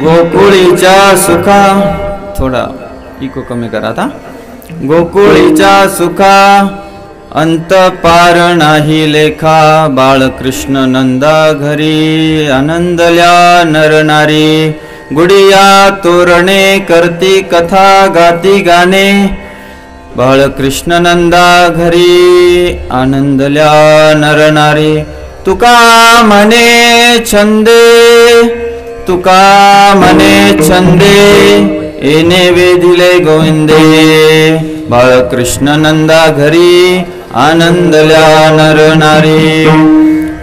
गोकुळीच्या सुखा, थोडा इको कमी करा आता. गोकुळीच्या सुखा अंत पार नाही लेखा, बाळकृष्ण नंदा घरी आनंदल्या नरनारी. गुडिया तोरणे करती कथा गाती गाणे, बाळकृष्ण नंदा घरी आनंदल्या नरनारी. तुका म्हणे छंदे, तुका म्हणे छंदे, येणे वेधिले गोविंदे. बाळकृष्ण नंदा घरी आनंदल्या नरनारी.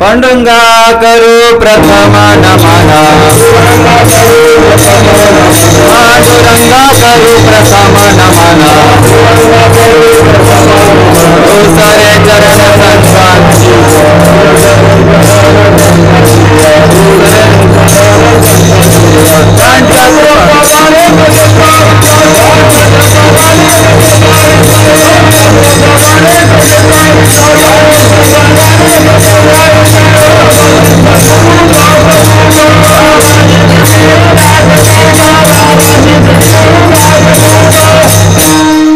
पांडुरंगा करू प्रथम नमना, पांडुरंगा करू प्रथम नमना. सारे चरण संतांची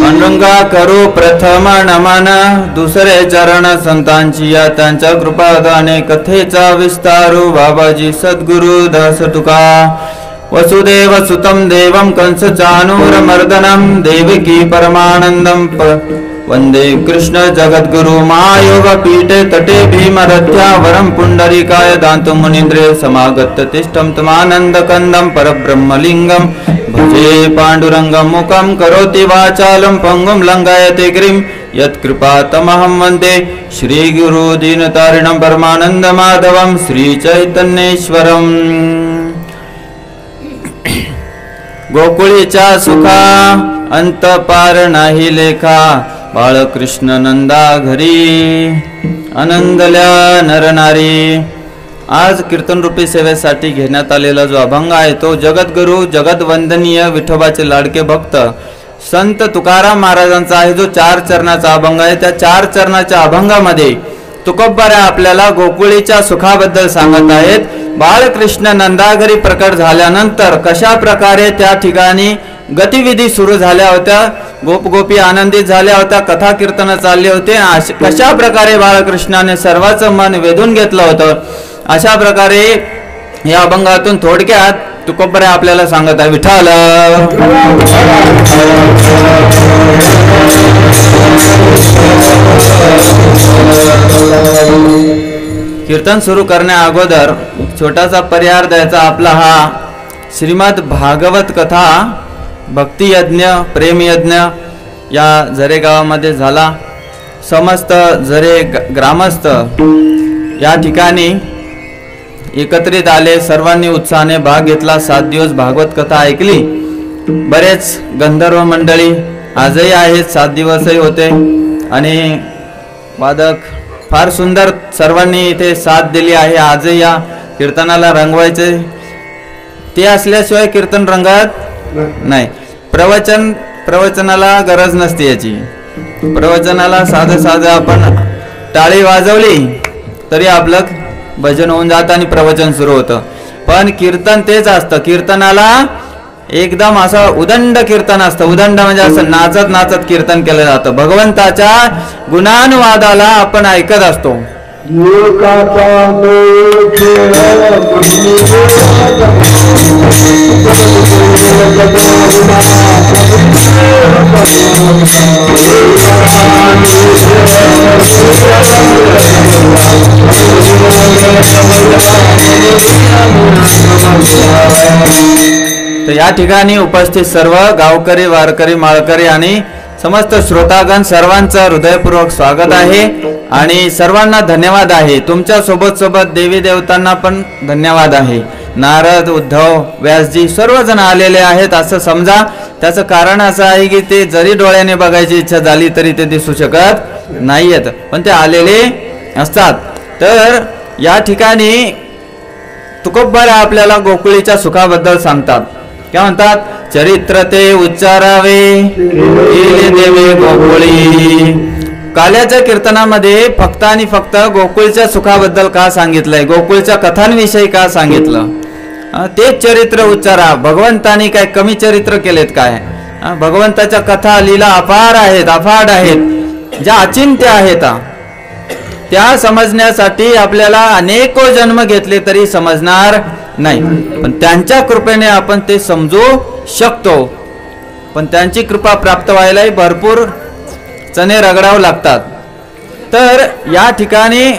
पांडुरंगा करू प्रथम नमन. दुसरे चरण संतांची या त्यांच्या कृपादाने कथेचा विस्तारू. बाबाजी सद्गुरु दास तुका. वसुदेव सुतम देवम कंस चानूर मर्दनम, देवकी परमानंदम वंदे कृष्ण जगद्गुरु. महायोग पीठे तटे भीमरथ्या, वरम पुंडरीकाय दांतु मुनीन्द्रे समागत तिष्ठम तमानंद कंदम परब्रह्मलिंगम. भजे पांडुरंगम मुखम करोति वाचालम, पंगुम लंघयते गिरिम यत्कृपातमहं वन्दे. श्री गुरु दीनतारिणं परमानंद माधवम, श्री चैतन्येश्वरम. गोकुळीच्या सुखा अंत पार नाही लेखा, बाळकृष्ण नंदा घरी आनंदल्या नरनारी. आज कीर्तन रूपी सेवेसाठी घेण्यात आलेला जो अभंग आहे तो जगद्गुरु जगदवंदनीय विठोबाचे लाडके भक्त संत तुकाराम महाराजांचा आहे, जो 4 चरणाचा अभंग आहे. त्या 4 चरणाच्या अभंगामध्ये तुकोबरा आपल्याला गोकुळीच्या सुखाबद्दल सांगत आहेत. बाळकृष्ण नंदाघरी प्रकट झाल्यानंतर कशा प्रकारे त्या ठिकाणी गतिविधी सुरू झाल्या होत्या, गोप गोपी आनंदित झाल्या होत्या, कथा कीर्तन चालले होते, कशा प्रकारे बाळकृष्णाने सर्वांचं मन वेधून घेतलं होतं, अशा प्रकारे या अभंगातून थोडक्यात तुकोबरा आपल्याला सांगत आहे. विठ्ठल कीर्तन सुरू करण्या अगोदर छोटासा परिहार द्यायचा. आपला हा श्रीमद भागवत कथा भक्ती यज्ञ प्रेम यज्ञ या झरे गावामध्ये झाला. समस्त झरे ग्रामस्थ या ठिकाणी एकत्रित आले, सर्वांनी उत्साहाने भाग घेतला. 7 दिवस भागवत कथा ऐकली. बरेच गंधर्व मंडळी आजही आहेत, 7 दिवसही होते आणि वादक फार सुंदर सर्वांनी इथे साथ दिली आहे. आजही या कीर्तनाला रंगवायचे, ते असल्याशिवाय कीर्तन रंगत नाही. प्रवचनाला गरज नसते याची. प्रवचनाला साधं साधं आपण टाळी वाजवली तरी आपलं भजन होऊन जातं आणि प्रवचन सुरू होतं. पण कीर्तन तेच असतं. कीर्तनाला एकदम असं उदंड कीर्तन असतं. उदंड म्हणजे असं नाचत नाचत कीर्तन केलं जातं. भगवंताच्या गुणानुवादाला आपण ऐकत असतो. तर या ठिकाणी उपस्थित सर्व गावकरी वारकरी माळकरी आणि समस्त श्रोतागण सर्वांचं हृदयपूर्वक स्वागत आहे आणि सर्वांना धन्यवाद आहे. तुमच्या सोबत सोबत देवी देवतांना पण धन्यवाद आहे. नारद उद्धव व्यासजी सर्वजण आलेले आहेत असं समजा. त्याचं कारण असं आहे की ते जरी डोळ्याने बघायची इच्छा झाली तरी ते दिसू शकत नाहीयेत, पण ते आलेले असतात. तर या ठिकाणी तुकोबरा आपल्याला गोकुळीच्या सुखाबद्दल सांगतात. काय म्हणतात? चरित्र ते उच्चारावे देवे गोकुळी. काल्याच्या कीर्तनामध्ये फक्त आणि फक्त गोकुळच्या सुखाबद्दल का सांगितलंय, गोकुळच्या कथांविषयी का सांगितलं, तेच चरित्र उच्चारा. भगवंतानी काय कमी चरित्र केलेत काय? भगवंताच्या कथा लीला अपार आहेत, अफाट आहेत, ज्या अचिंत्य आहेत. त्या समजण्यासाठी आपल्याला अनेको जन्म घेतले तरी समजणार नाही, पण त्यांच्या कृपेने आपण ते समजू शकतो. पण त्यांची कृपा प्राप्त व्हायलाही भरपूर चणे रगडावं लागतात. तर या ठिकाणी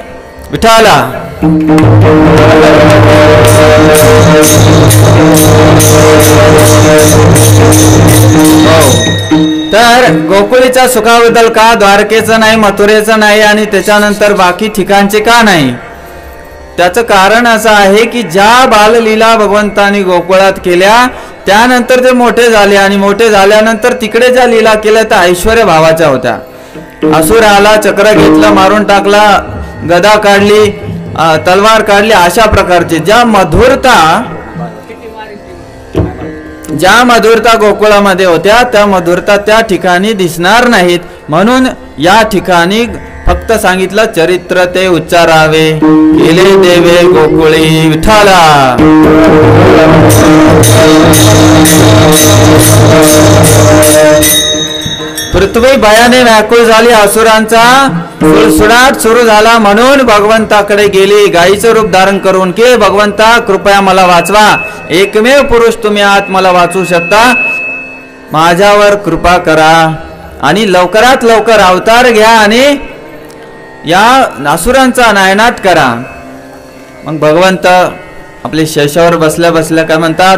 विठाला तर गोकुळीच्या सुखाबद्दल का, द्वारकेचं नाही, मथुरेचं नाही आणि त्याच्यानंतर बाकी ठिकाणचे का नाही? त्याचं कारण असं आहे की ज्या बाललीला भगवंतानी गोकुळात केल्या त्यानंतर ते मोठे झाले आणि मोठे झाल्यानंतर तिकडे ज्या लीला केल्या त्या ऐश्वर्य भावाच्या होत्या. असुर आला, चक्र घेतलं, मारून टाकला, गदा काढली, तलवार काढली, अशा प्रकारचे ज्या मधुरता गोकुळामध्ये होत्या त्या मधुरता त्या ठिकाणी दिसणार नाहीत. म्हणून या ठिकाणी फक्त सांगितलं चरित्र ते उच्चारावे, केले देवे गोकुळी विठाला. पृथ्वी भयाने व्याकुळ झाली, असुरांचा सुळसुळाट सुरू झाला. म्हणून भगवंताकडे गेली गायीचं रूप धारण करून की भगवंता कृपया मला वाचवा, एकमेव पुरुष तुम्ही आहात मला वाचू शकता, माझ्यावर कृपा करा आणि लवकरात लवकर अवतार घ्या आणि या असुरांचा नायनाट करा. मग भगवंत आपले शेषावर बसल्या बसल्या काय म्हणतात?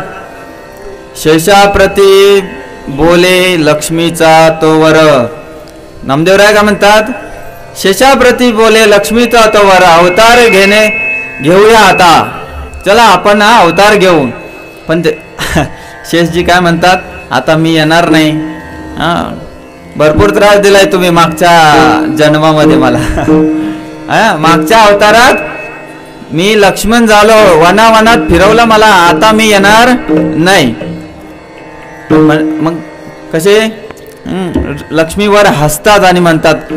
शेषाप्रती बोले लक्ष्मीचा तो वर. नामदेवराय काय म्हणतात? शेषाप्रती बोले लक्ष्मीचा तो वर. अवतार घेऊया आता, चला आपण हा अवतार घेऊ. पण शेषजी काय म्हणतात? आता मी येणार नाही, भरपूर त्रास दिलाय तुम्ही मागच्या जन्मामध्ये मला. मागच्या अवतारात मी लक्ष्मण झालो, वनावनात फिरवलं मला, आता मी येणार नाही. मग कसे लक्ष्मीवर हसतात आणि म्हणतात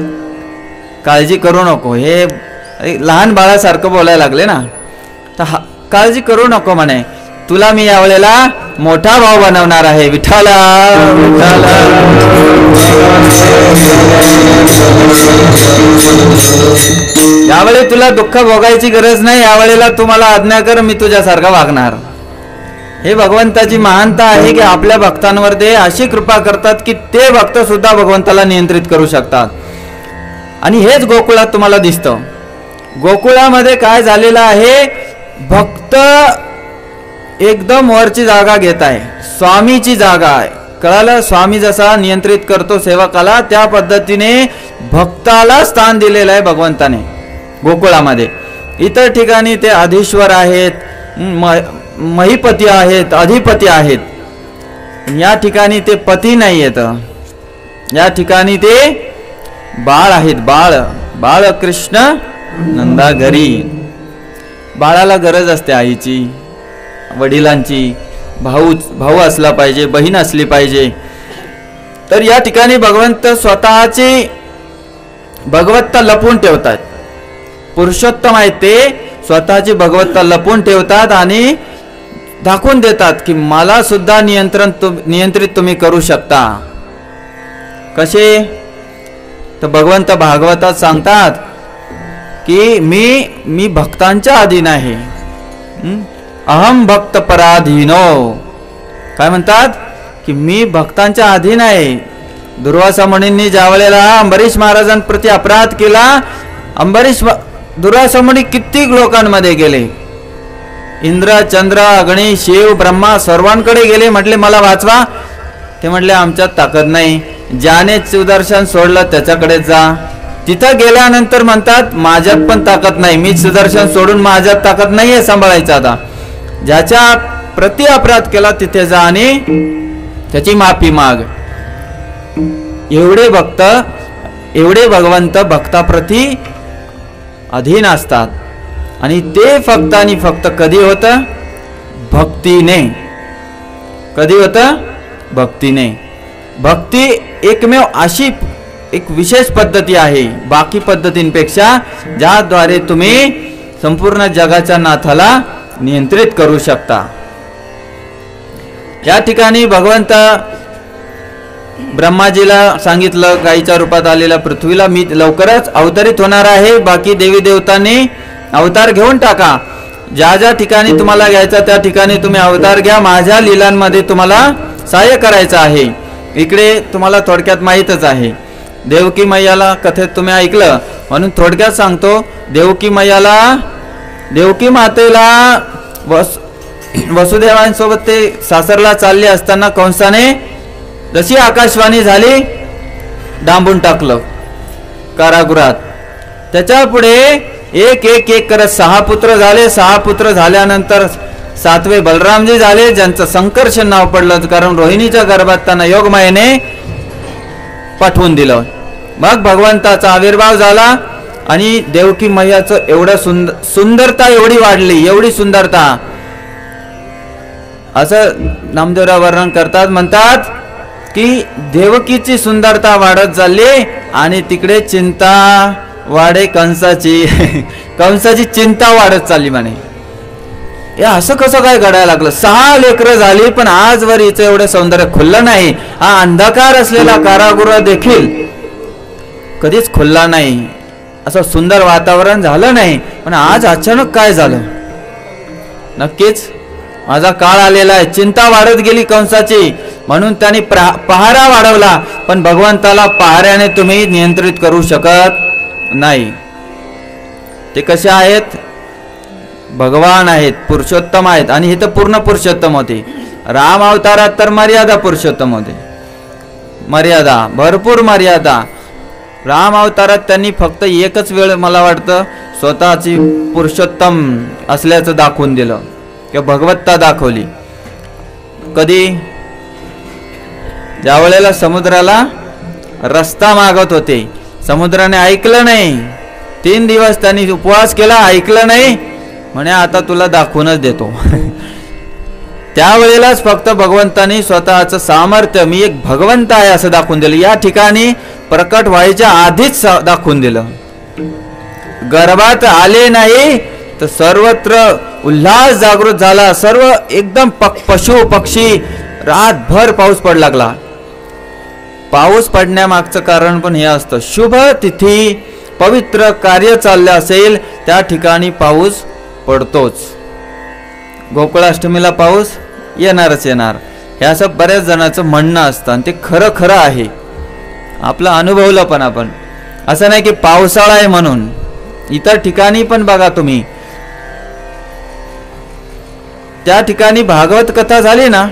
काळजी करू नको. हे लहान बाळासारखं बोलायला लागले ना, तर काळजी करू नको म्हणे, तुला मी यावेळेला मोठा भाव बनवणार आहे. विठाला विठाला. यावेळी तुला दुःख भोगायची गरज नाही, यावेळेला तू मला आज्ञा कर, मी तुझ्यासारखा वागणार. हे भगवंताची महानता आहे की आपल्या भक्तांवर ते अशी कृपा करतात की ते भक्त सुद्धा भगवंताला नियंत्रित करू शकतात. आणि हेच गोकुळात तुम्हाला दिसतं. गोकुळामध्ये काय झालेलं आहे? भक्त एकदम वरची जागा घेत आहे, स्वामीची जागा आहे. कळालं? स्वामी जसा नियंत्रित करतो सेवकाला त्या पद्धतीने भक्ताला स्थान दिलेलं आहे भगवंताने गोकुळामध्ये. इतर ठिकाणी ते अधीश्वर आहेत, महिपती आहेत, अधिपती आहेत. या ठिकाणी ते पती नाही येत, या ठिकाणी ते बाळ आहेत. बाळ कृष्ण नंदा घरी. बाळाला गरज असते आईची, वडिलांची, भाऊ असला पाहिजे, बहीण असली पाहिजे. तर या ठिकाणी भगवंत स्वतःची भगवत्ता लपवून ठेवतात. पुरुषोत्तम आहेत ते, स्वतःची भगवत्ता लपवून ठेवतात आणि दाखवून देतात की मला सुद्धा नियंत्रित तुम्ही करू शकता. कसे? तर भगवंत भागवतात सांगतात की मी भक्तांच्या अधीन आहे. अहम भक्त पराधीनो. काय म्हणतात? की मी भक्तांच्या अधीन आहे. दुर्वासा मुनींनी ज्या वेळेला अंबरीश महाराजांप्रती अपराध केला, दुर्वासा मुनी कित्येक लोकांमध्ये गेले, इंद्र, चंद्र, अग्नी, शिव, ब्रह्मा सर्वांकडे गेले, म्हटले मला वाचवा. ते म्हटले आमच्यात ताकद नाही. ज्याने सुदर्शन सोडलं त्याच्याकडे जा. तिथं गेल्यानंतर म्हणतात माझ्यात पण ताकद नाही, मी सुदर्शन सोडून माझ्यात ताकद नाहीये सांभाळायचं. आता ज्याच्या प्रति अपराध केला तिथे जा आणि त्याची माफी माग. एवढे भक्त, एवढे भगवंत भक्ताप्रती अधीन असतात. आणि ते फक्त आणि फक्त कधी होतं? भक्तीने. कधी होतं? भक्तीने. भक्ती एकमेव अशी एक विशेष पद्धती आहे बाकी पद्धतींपेक्षा, ज्याद्वारे तुम्ही संपूर्ण जगाच्या नाथाला नियंत्रित करू शकता. या ठिकाणी भगवंत ब्रह्माजीला सांगितलं, गायीच्या रूपात आलेल्या पृथ्वीला मी लवकरच अवतरित होणार आहे, बाकी देवी देवतांनी अवतार घेऊन टाका, ज्या ज्या ठिकाणी तुम्हाला घ्यायचं त्या ठिकाणी तुम्ही अवतार घ्या, माझ्या लीलांमध्ये तुम्हाला सहाय्य करायचं आहे. इकडे तुम्हाला थोडक्यात माहीतच आहे, देवकी मैयाला कथेत तुम्ही ऐकलं म्हणून थोडक्यात सांगतो. देवकी मातेला वसुदेवांसोबत ते सासरला चालले असताना कंसाने जशी आकाशवाणी झाली डांबून टाकलं कारागृहात. त्याच्या पुढे एक एक एक करत 6 पुत्र झाले. 6 पुत्र झाल्यानंतर 7वे बलरामजी झाले, ज्यांचं संकर्षण नाव पडलं, कारण रोहिणीच्या गर्भात त्यांना योगमायेने पाठवून दिलं. मग भगवंताचा आविर्भाव झाला आणि देवकी मैयाचं एवढं सुंदरता एवढी वाढली, एवढी सुंदरता, असं नामदेवराव वर्णन करतात. म्हणतात की देवकीची सुंदरता वाढत चालली आणि तिकडे चिंता वाढे कंसाची चिंता वाढत चालली म्हणे. हे असं कसं काय घडायला लागलं? 6 लेकरं झाली पण आजवर हिचं एवढं सौंदर्य खुललं नाही. हा अंधकार असलेला कारागृह देखील कधीच खुलला नाही, असं सुंदर वातावरण झालं नाही. पण आज अचानक काय झालं? नक्कीच माझा काळ आलेला आहे. चिंता वाढत गेली कंसाची, म्हणून त्याने पहारा वाढवला. पण भगवंताला पहाऱ्याने तुम्ही नियंत्रित करू शकत नाही. ते कसे आहेत? भगवान आहेत, पुरुषोत्तम आहेत. आणि हे तर पूर्ण पुरुषोत्तम होते. राम अवतारात तर मर्यादा पुरुषोत्तम होते, मर्यादा, भरपूर मर्यादा. राम अवतारात त्यांनी फक्त एकच वेळ मला वाटतं स्वतःची पुरुषोत्तम असल्याचं दाखवून दिलं किंवा भगवत्ता दाखवली. कधी? ज्या वेळेला समुद्राला रस्ता मागत होते, समुद्राने ऐकलं नाही. 3 दिवस त्यांनी उपवास केला, ऐकलं नाही, म्हणे आता तुला दाखवूनच देतो. त्यावेळेलाच फक्त भगवंतानी स्वतःचं सामर्थ्य, मी एक भगवंत आहे असं दाखवून दिलं. या ठिकाणी प्रकट व्हायच्या आधीच दाखवून दिलं. गर्भात आले नाही तर सर्वत्र उल्हास जागृत झाला. सर्व एकदम पशु पक्षी, रातभर पाऊस पडू लागला. पाऊस पडण्यामागचं कारण पण हे असतं, शुभ तिथी पवित्र कार्य चाललं असेल त्या ठिकाणी पाऊस पडतोच. गोकुळाष्टमीला पाऊस येणारच येणार, हे असं बऱ्याच जणांचं म्हणणं असतं आणि ते खरं खरं आहे. आपलं अनुभवलं पण आपण. असं नाही की पावसाळा आहे म्हणून. इतर ठिकाणी पण बघा तुम्ही, त्या ठिकाणी भागवत कथा झाली ना,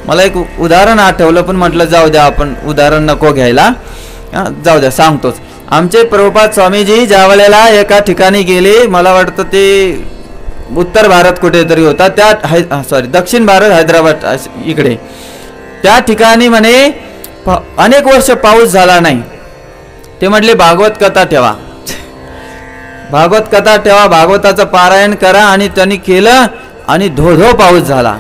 मला एक उदाहरण आठवलं पण म्हटलं जाऊ द्या, आपण उदाहरण नको घ्यायला, जाऊ द्या, सांगतोच. आमचे प्रभुपाद स्वामीजी ज्या वेळेला एका ठिकाणी गेले, मला वाटतं ते उत्तर भारत कुठेतरी होता, त्या दक्षिण भारत, हैदराबाद इकडे, त्या ठिकाणी म्हणे अनेक वर्ष पाऊस झाला नाही. ते म्हटले भागवत कथा ठेवा, भागवत कथा ठेवा, भागवताचं पारायण करा. आणि त्यांनी केलं आणि धो पाऊस झाला.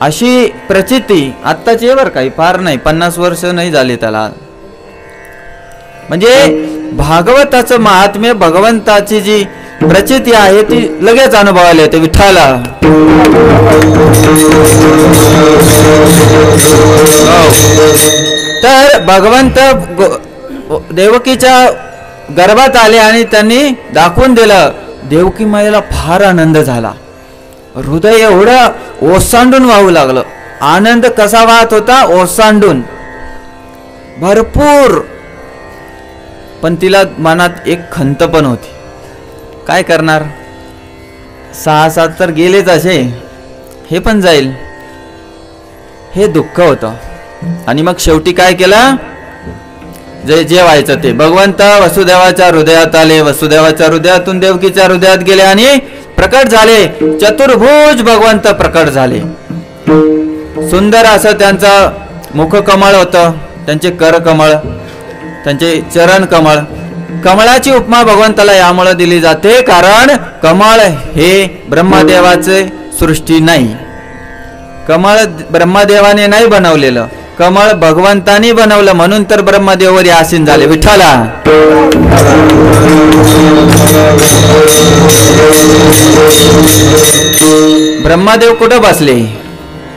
अशी प्रचिती आत्ताची बरं, काही फार नाही, 50 वर्ष नाही झाली त्याला. म्हणजे भागवताचं महात्म्य, भगवंताची जी प्रचिती आहे ती लगेच अनुभवायला येते. विठ्ठला तर भगवंत देवकीच्या गर्भात आले आणि त्यांनी दाखवून दिलं. देवकी मायेला फार आनंद झाला. हृदय एवढं ओसांडून वाहू लागलं. आनंद कसा वाहत होता? ओसांडून, भरपूर. पण तिला मनात एक खंत पण होती. काय करणार? 6-7 तर गेलेच असे, हे पण जाईल, हे दुःख होतं. आणि मग शेवटी काय केलं? जे व्हायचं ते. भगवंत वसुदेवाच्या हृदयात आले, वसुदेवाच्या हृदयातून देवकीच्या हृदयात गेले आणि प्रकट झाले. चतुर्भुज भगवंत प्रकट झाले. सुंदर असं त्यांचं मुखकमळ होतं, त्यांचे करकमळ, त्यांचे चरण कमळ. कमळाची उपमा भगवंताला यामुळे दिली जाते कारण कमळ हे ब्रह्मदेवाचे सृष्टी नाही. कमळ ब्रह्मदेवाने नाही बनवलेलं, कमळ भगवंतानी बनवलं, म्हणून तर ब्रह्मदेवावर आसीन झाले. विठ्ठला ब्रह्मदेव कुठं बसले?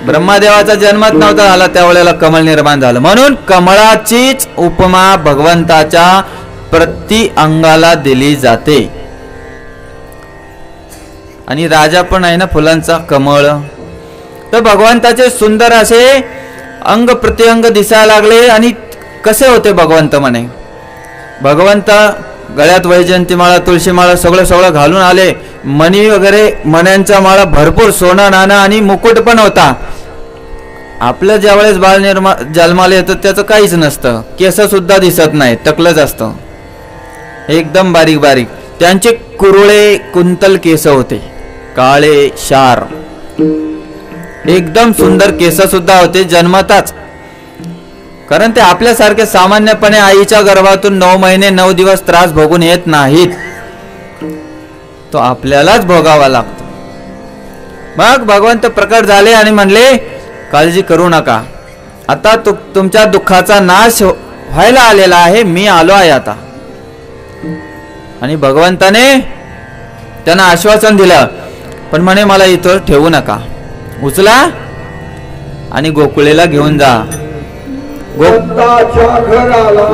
ब्रह्मदेवाचा जन्मच नव्हता झाला त्यावेळेला कमळ निर्माण झालं. म्हणून कमळाचीच उपमा भगवंताच्या प्रति अंगाला दिली जाते. आणि राजा पण आहे ना फुलांचा कमळ. तर भगवंताचे सुंदर असे अंग प्रत्यंग दिसायला लागले. आणि कसे होते भगवंत म्हणे, भगवंत गळ्यात वैजयंती माळा तुळशी माळा सगळं घालून आले. मणी वगैरे मण्यांचा माळा भरपूर सोनं नाणं आणि मुकुट पण होता. आपलं ज्यावेळेस बाळ जन्माला येतं त्याचं काहीच नसतं, केस सुद्धा दिसत नाही, टकलंच असतं एकदम बारीक बारीक. त्यांचे कुरुळे कुंतल केस होते, काळे शार, एकदम सुंदर केस सुद्धा होते जन्मताच. कारण ते आपल्यासारखे सामान्यपणे आईच्या गर्भातून 9 महिने 9 दिवस त्रास भोगून येत नाहीत, तो आपल्यालाच भोगावा लागतो. मग भगवंत प्रकट झाले आणि म्हणले काळजी करू नका, आता तुमच्या दुःखाचा नाश व्हायला आलेला आहे, मी आलो आहे आता. आणि भगवंताने त्यांना आश्वासन दिलं, पण म्हणे मला इथं ठेवू नका, उचला आणि गोकुळेला घेऊन जा. गोकुळाच्या घराला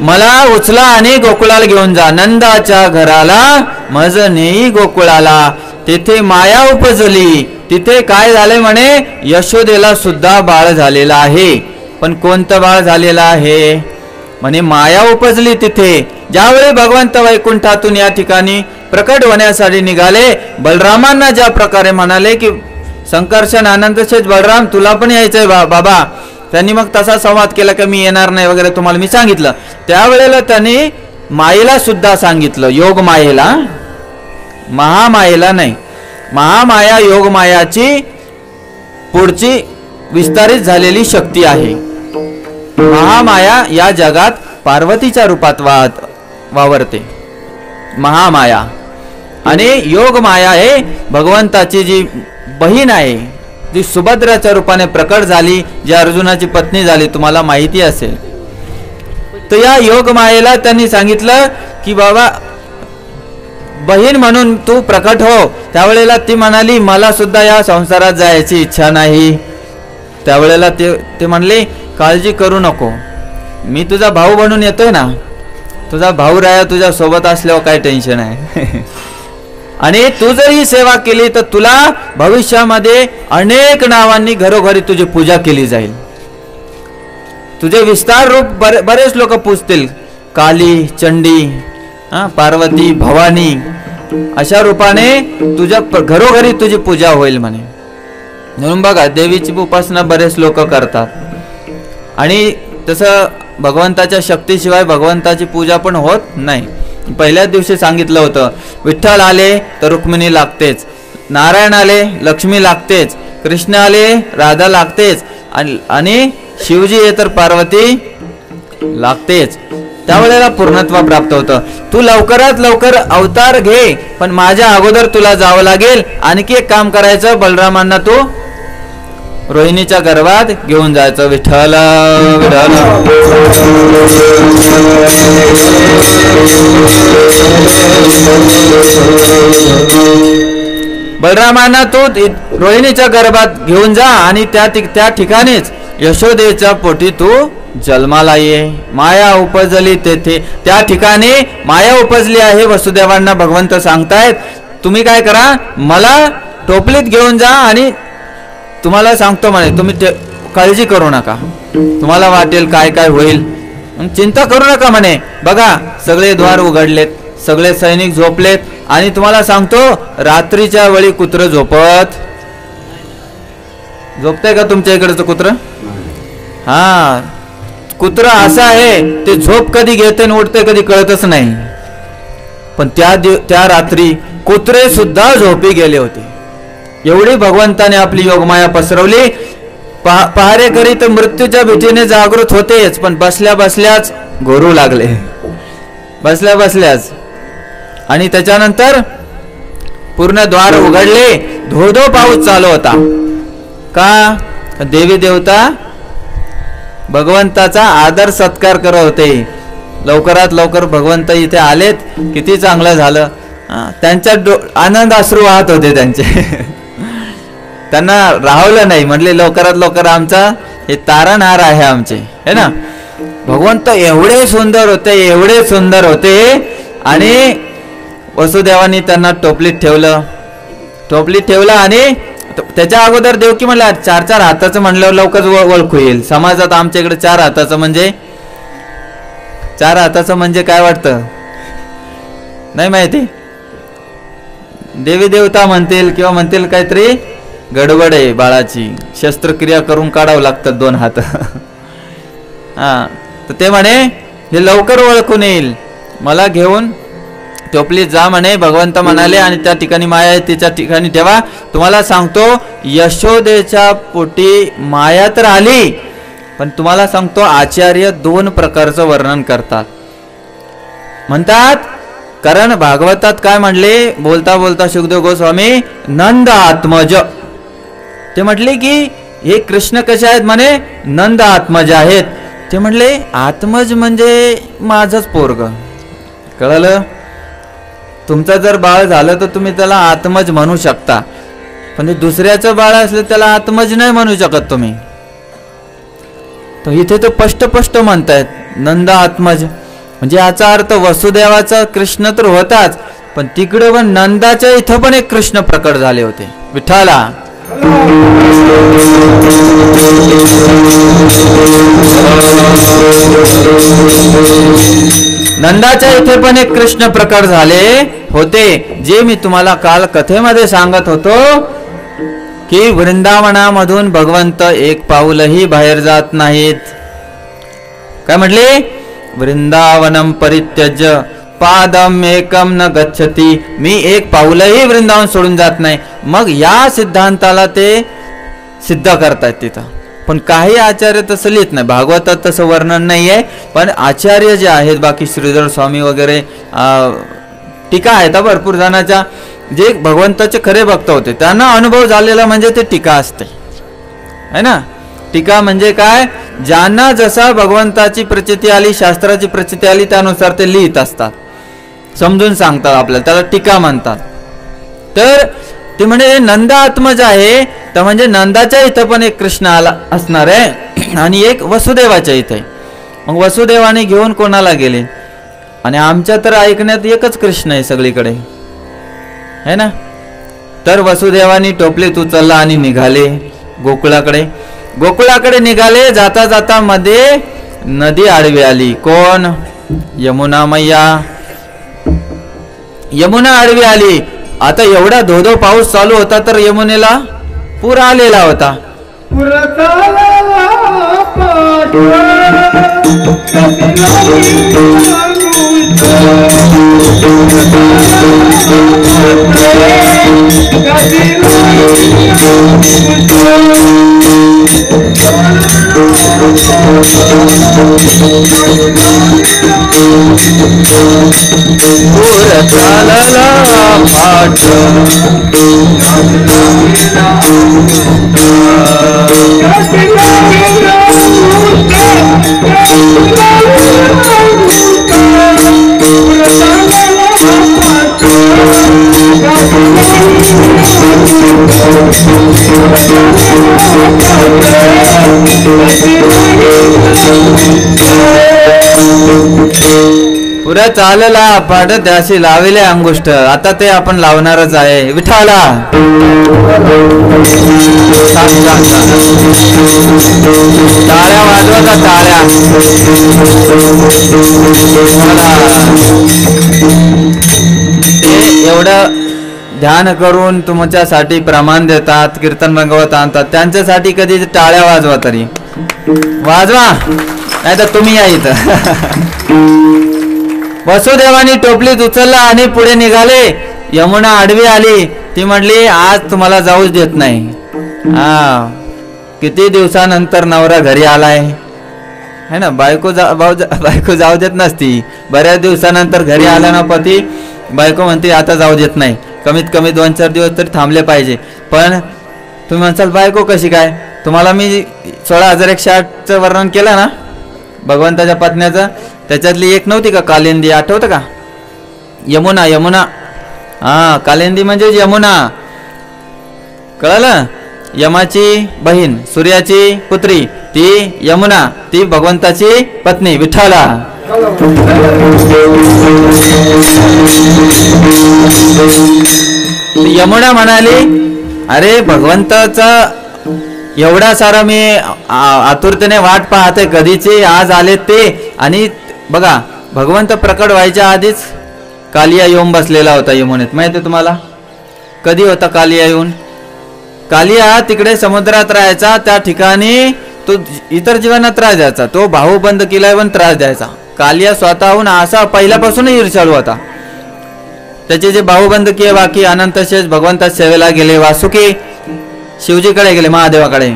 मला उचला आणि गोकुळाला घेऊन जा. नंदाच्या घराला मज नेई गोकुळाला, तेथे माया उपजली. तिथे काय झाले म्हणे, यशोदेला सुद्धा बाळ झालेला आहे. पण कोणतं बाळ झालेलं आहे म्हणे, माया उपजली तिथे. ज्यावेळी भगवंत वैकुंठातून या ठिकाणी प्रकट होण्यासाठी निघाले, बलरामांना ज्या प्रकारे म्हणाले की संकर्षण आनंद शेष बलराम तुला पण यायचंय बाबा, त्यांनी मग तसा संवाद केला की मी येणार नाही वगैरे, तुम्हाला मी सांगितलं. त्यावेळेला त्यांनी मायेला सुद्धा सांगितलं, योग मायेला, महामायेला नाही. महामाया योग मायाची पुढची विस्तारित झालेली शक्ती आहे. महामाया या जगात पार्वतीच्या रूपात वावरते महामाया. आणि योग माया हे भगवंताची जी बहीण आहे, जी सुभद्राच्या रूपाने प्रकट झाली, जी अर्जुनाची पत्नी झाली, तुम्हाला माहिती असेल. तर या योग मायेला त्यांनी सांगितलं की बाबा बहीण म्हणून तू प्रकट हो. त्यावेळेला ती म्हणाली मला सुद्धा या संसारात जायची इच्छा नाही. त्यावेळेला ते म्हणले काळजी करू नको, मी तुझा भाऊ बनून येतोय ना, तुझा भाऊ राया तुझ्या सोबत असल्यावर काय टेन्शन आहे. आणि तू जर ही सेवा केली तर तुला भविष्यामध्ये अनेक नावांनी घरोघरी तुझी पूजा केली जाईल. तुझे विस्तार रूप बरेच लोक पूजतील, काली, चंडी, पार्वती, भवानी, अशा रूपाने तुझ्या घरोघरी तुझी पूजा होईल म्हणे. म्हणून बघा देवीची उपासना बरेच लोक करतात. आणि तसं भगवंताच्या शक्तीशिवाय भगवंताची पूजा पण होत नाही. पहिल्याच दिवशी सांगितलं होतं, विठ्ठल आले तर रुक्मिणी लागतेच, नारायण आले लक्ष्मी लागतेच, कृष्ण आले राधा लागतेच, आणि शिवजी ये तर पार्वती लागतेच. त्यावेळेला पूर्णत्व प्राप्त होतं. तू लवकरात लवकर अवतार घे, पण माझ्या अगोदर तुला जावं लागेल. आणखी एक काम करायचं, बलरामांना तू रोहिणीच्या गर्भात घेऊन जायचं. विठ्ठल विठ्ठल. बलरामांना तू रोहिणीच्या गर्भात घेऊन जा आणि त्या ठिकाणीच यशोदेच्या पोटी तू जन्माला ये. माया उपजली तेथे, त्या ठिकाणी माया उपजली आहे. वसुदेवांना भगवंत सांगतायत तुम्ही काय करा, मला टोपलीत घेऊन जा आणि तुम्हाला सांगतो म्हणे, तुम्ही काळजी करू नका, तुम्हाला वाटेल काय काय होईल, चिंता करू नका म्हणे. बघा सगळे द्वार उघडलेत, सगळे सैनिक झोपलेत, आणि तुम्हाला सांगतो रात्रीच्या वेळी कुत्र झोपतंय का तुमच्या इकडचं कुत्र? हा, कुत्र असं आहे ते झोप कधी घेते आणि उठते कधी कळतच नाही. पण त्या रात्री कुत्रे सुद्धा झोपी गेले होते. एवढी भगवंताने आपली योगमाया पसरवली. पहारेकरी तर मृत्यूच्या भीतीने जागृत होतेच, पण बसल्या बसल्याच घोरू लागले, बसल्या बसल्याच. आणि त्याच्यानंतर पूर्ण द्वार उघडले, धो पाऊस चालू होता. का? देवी देवता भगवंताचा आदर सत्कार करत होते. लवकरात लवकर भगवंत इथे आलेत, किती चांगलं झालं. त्यांच्या आनंद अश्रू वाहत होते त्यांचे. त्यांना राहवलं नाही, म्हटले लवकरात लवकर आमचा हे तारणहार आहे आमचे, है ना. भगवंत एवढे सुंदर होते, एवढे सुंदर होते. आणि वसुदेवानी त्यांना टोपलीत ठेवलं. आणि त्याच्या अगोदर देवकी म्हणलं 4 हाताचं म्हणल्यावर लवकर ओळखू येईल. समाजात आमच्या इकडे 4 हाताचं म्हणजे काय वाटतं नाही माहिती. देवी देवता म्हणतील किंवा म्हणतील काहीतरी गडबड आहे बाळाची, शस्त्रक्रिया करून काढावं लागतात 2 हात. तर ते म्हणे हे लवकर ओळखून येईल, मला घेऊन टोपलीत जा म्हणे. भगवंत म्हणाले आणि त्या ठिकाणी माया आहे तिच्या ठिकाणी ठेवा. तुम्हाला सांगतो यशोदेच्या पोटी माया तर आली, पण तुम्हाला सांगतो आचार्य 2 प्रकारचं वर्णन करतात. म्हणतात, कारण भागवतात काय म्हणले, बोलता बोलता सुखदेव गोस्वामी नंद आत्मज, ते म्हटले की हे कृष्ण कसे आहेत म्हणे, नंद आत्मज आहेत. ते म्हटले आत्मज म्हणजे माझंच पोरग. कळलं? तुमचं जर बाळ झालं तर तुम्ही त्याला आत्मज म्हणू शकता, पण दुसऱ्याचं बाळ असलं त्याला आत्मज नाही म्हणू शकत तुम्ही. तर इथे तर स्पष्ट म्हणतायत नंद आत्मज, म्हणजे याचा अर्थ वसुदेवाचा कृष्ण तर होताच, पण तिकडे पण नंदाच्या इथं पण एक कृष्ण प्रकट झाले होते, विठ्ठला. नंदाच्या इथे पण एक कृष्ण प्रकट झाले होते, जे मी तुम्हाला काल कथेमध्ये सांगत होतो की वृंदावनामधून भगवंत एक पाऊलही बाहेर जात नाहीत. काय म्हटले? वृंदावनम परित्यज्य पादम एकम न गच्छती, मी एक पाऊलही वृंदावन सोडून जात नाही. मग या सिद्धांताला ते सिद्ध करतात तिथं. पण काही आचार्य तसं लिहित नाही, भागवतात तसं वर्णन नाही आहे. पण आचार्य जे आहेत बाकी श्रीधर स्वामी वगैरे टीका आहेत भरपूर जणांच्या, जे भगवंताचे खरे भक्त होते त्यांना अनुभव झालेला म्हणजे ते टीका असते, है ना. टीका म्हणजे काय, ज्यांना जसा भगवंताची प्रचिती आली, शास्त्राची प्रचिती आली, त्यानुसार ते लिहित असतात, समजून सांगतात आपल्याला, त्याला टीका म्हणतात. तर ते म्हणजे नंद आत्मज आहे, तर म्हणजे नंदाच्या इथं पण एक कृष्ण आला असणार आहे आणि एक वसुदेवाच्या इथे. मग वसुदेवाने घेऊन कोणाला गेले? आणि आमच्या तर ऐकण्यात एकच कृष्ण आहे सगळीकडे, है ना. तर वसुदेवानी टोपलीत उचलला आणि निघाले गोकुळाकडे निघाले. जाता जाता मध्ये नदी आडवी आली. कोण? यमुना मैया. यमुना आडवी आली. आता एवढा धोधो पाऊस चालू होता तर यमुनेला पूर आलेला होता. पुरा चालला पाड त्याशी लावले अंगुष्ठ. आता ते आपण लावणारच आहे. विठाला टाळ्या वाजवा, टाळ्या. ते एवढं ध्यान करून तुमच्यासाठी प्रमाण देतात, कीर्तन रंगवत आणतात, त्यांच्यासाठी कधी टाळ्या वाजवा तरी वाजवा, नाही तर तुम्ही या इथं. वसुदेवानी टोपलीत उचलला आणि पुढे निघाले. यमुना आडवी आली. ती म्हटली आज तुम्हाला जाऊच देत नाही. किती दिवसानंतर नवरा घरी आलाय है ना. बायको जाऊ देत नसती. बऱ्याच दिवसानंतर घरी आला ना पती, बायको म्हणते आता जाऊ देत नाही, कमीत कमी 2-4 दिवस तरी थांबले पाहिजे. पण तुम्ही म्हणसाल बायको कशी काय. तुम्हाला मी 16,108चं वर्णन केलं ना भगवंताच्या पत्न्याचं, त्याच्यातली एक नव्हती का कालिंदी, आठवतं का. यमुना. हा, कालिंदी म्हणजे यमुना, कळलं. यमाची बहीण, सूर्याची पुत्री, ती यमुना, ती भगवंताची पत्नी विठ्ठला. यमुना म्हणाली अरे भगवंताचा एवढा सारा मी आतुरतेने वाट पाहते कधीचे, आज आले ते. आणि बघा भगवंत प्रकट व्हायच्या आधीच कालिया येऊन बसलेला होता यमुनेत. माहिती तुम्हाला कधी होता कालिया येऊन. कालिया तिकडे समुद्रात राहायचा, त्या ठिकाणी तो इतर जीवांना त्रास द्यायचा, तो भाऊ बंद केला पण त्रास द्यायचा. कालिया स्वतःहून असा पहिल्यापासून ईर्ष्याळू होता. त्याचे जे भाऊ बंद किए बाकी अनंतशेष भगवंता सेवेला गेले, वासुकी शिवजीकडे गेले महादेवाकडे,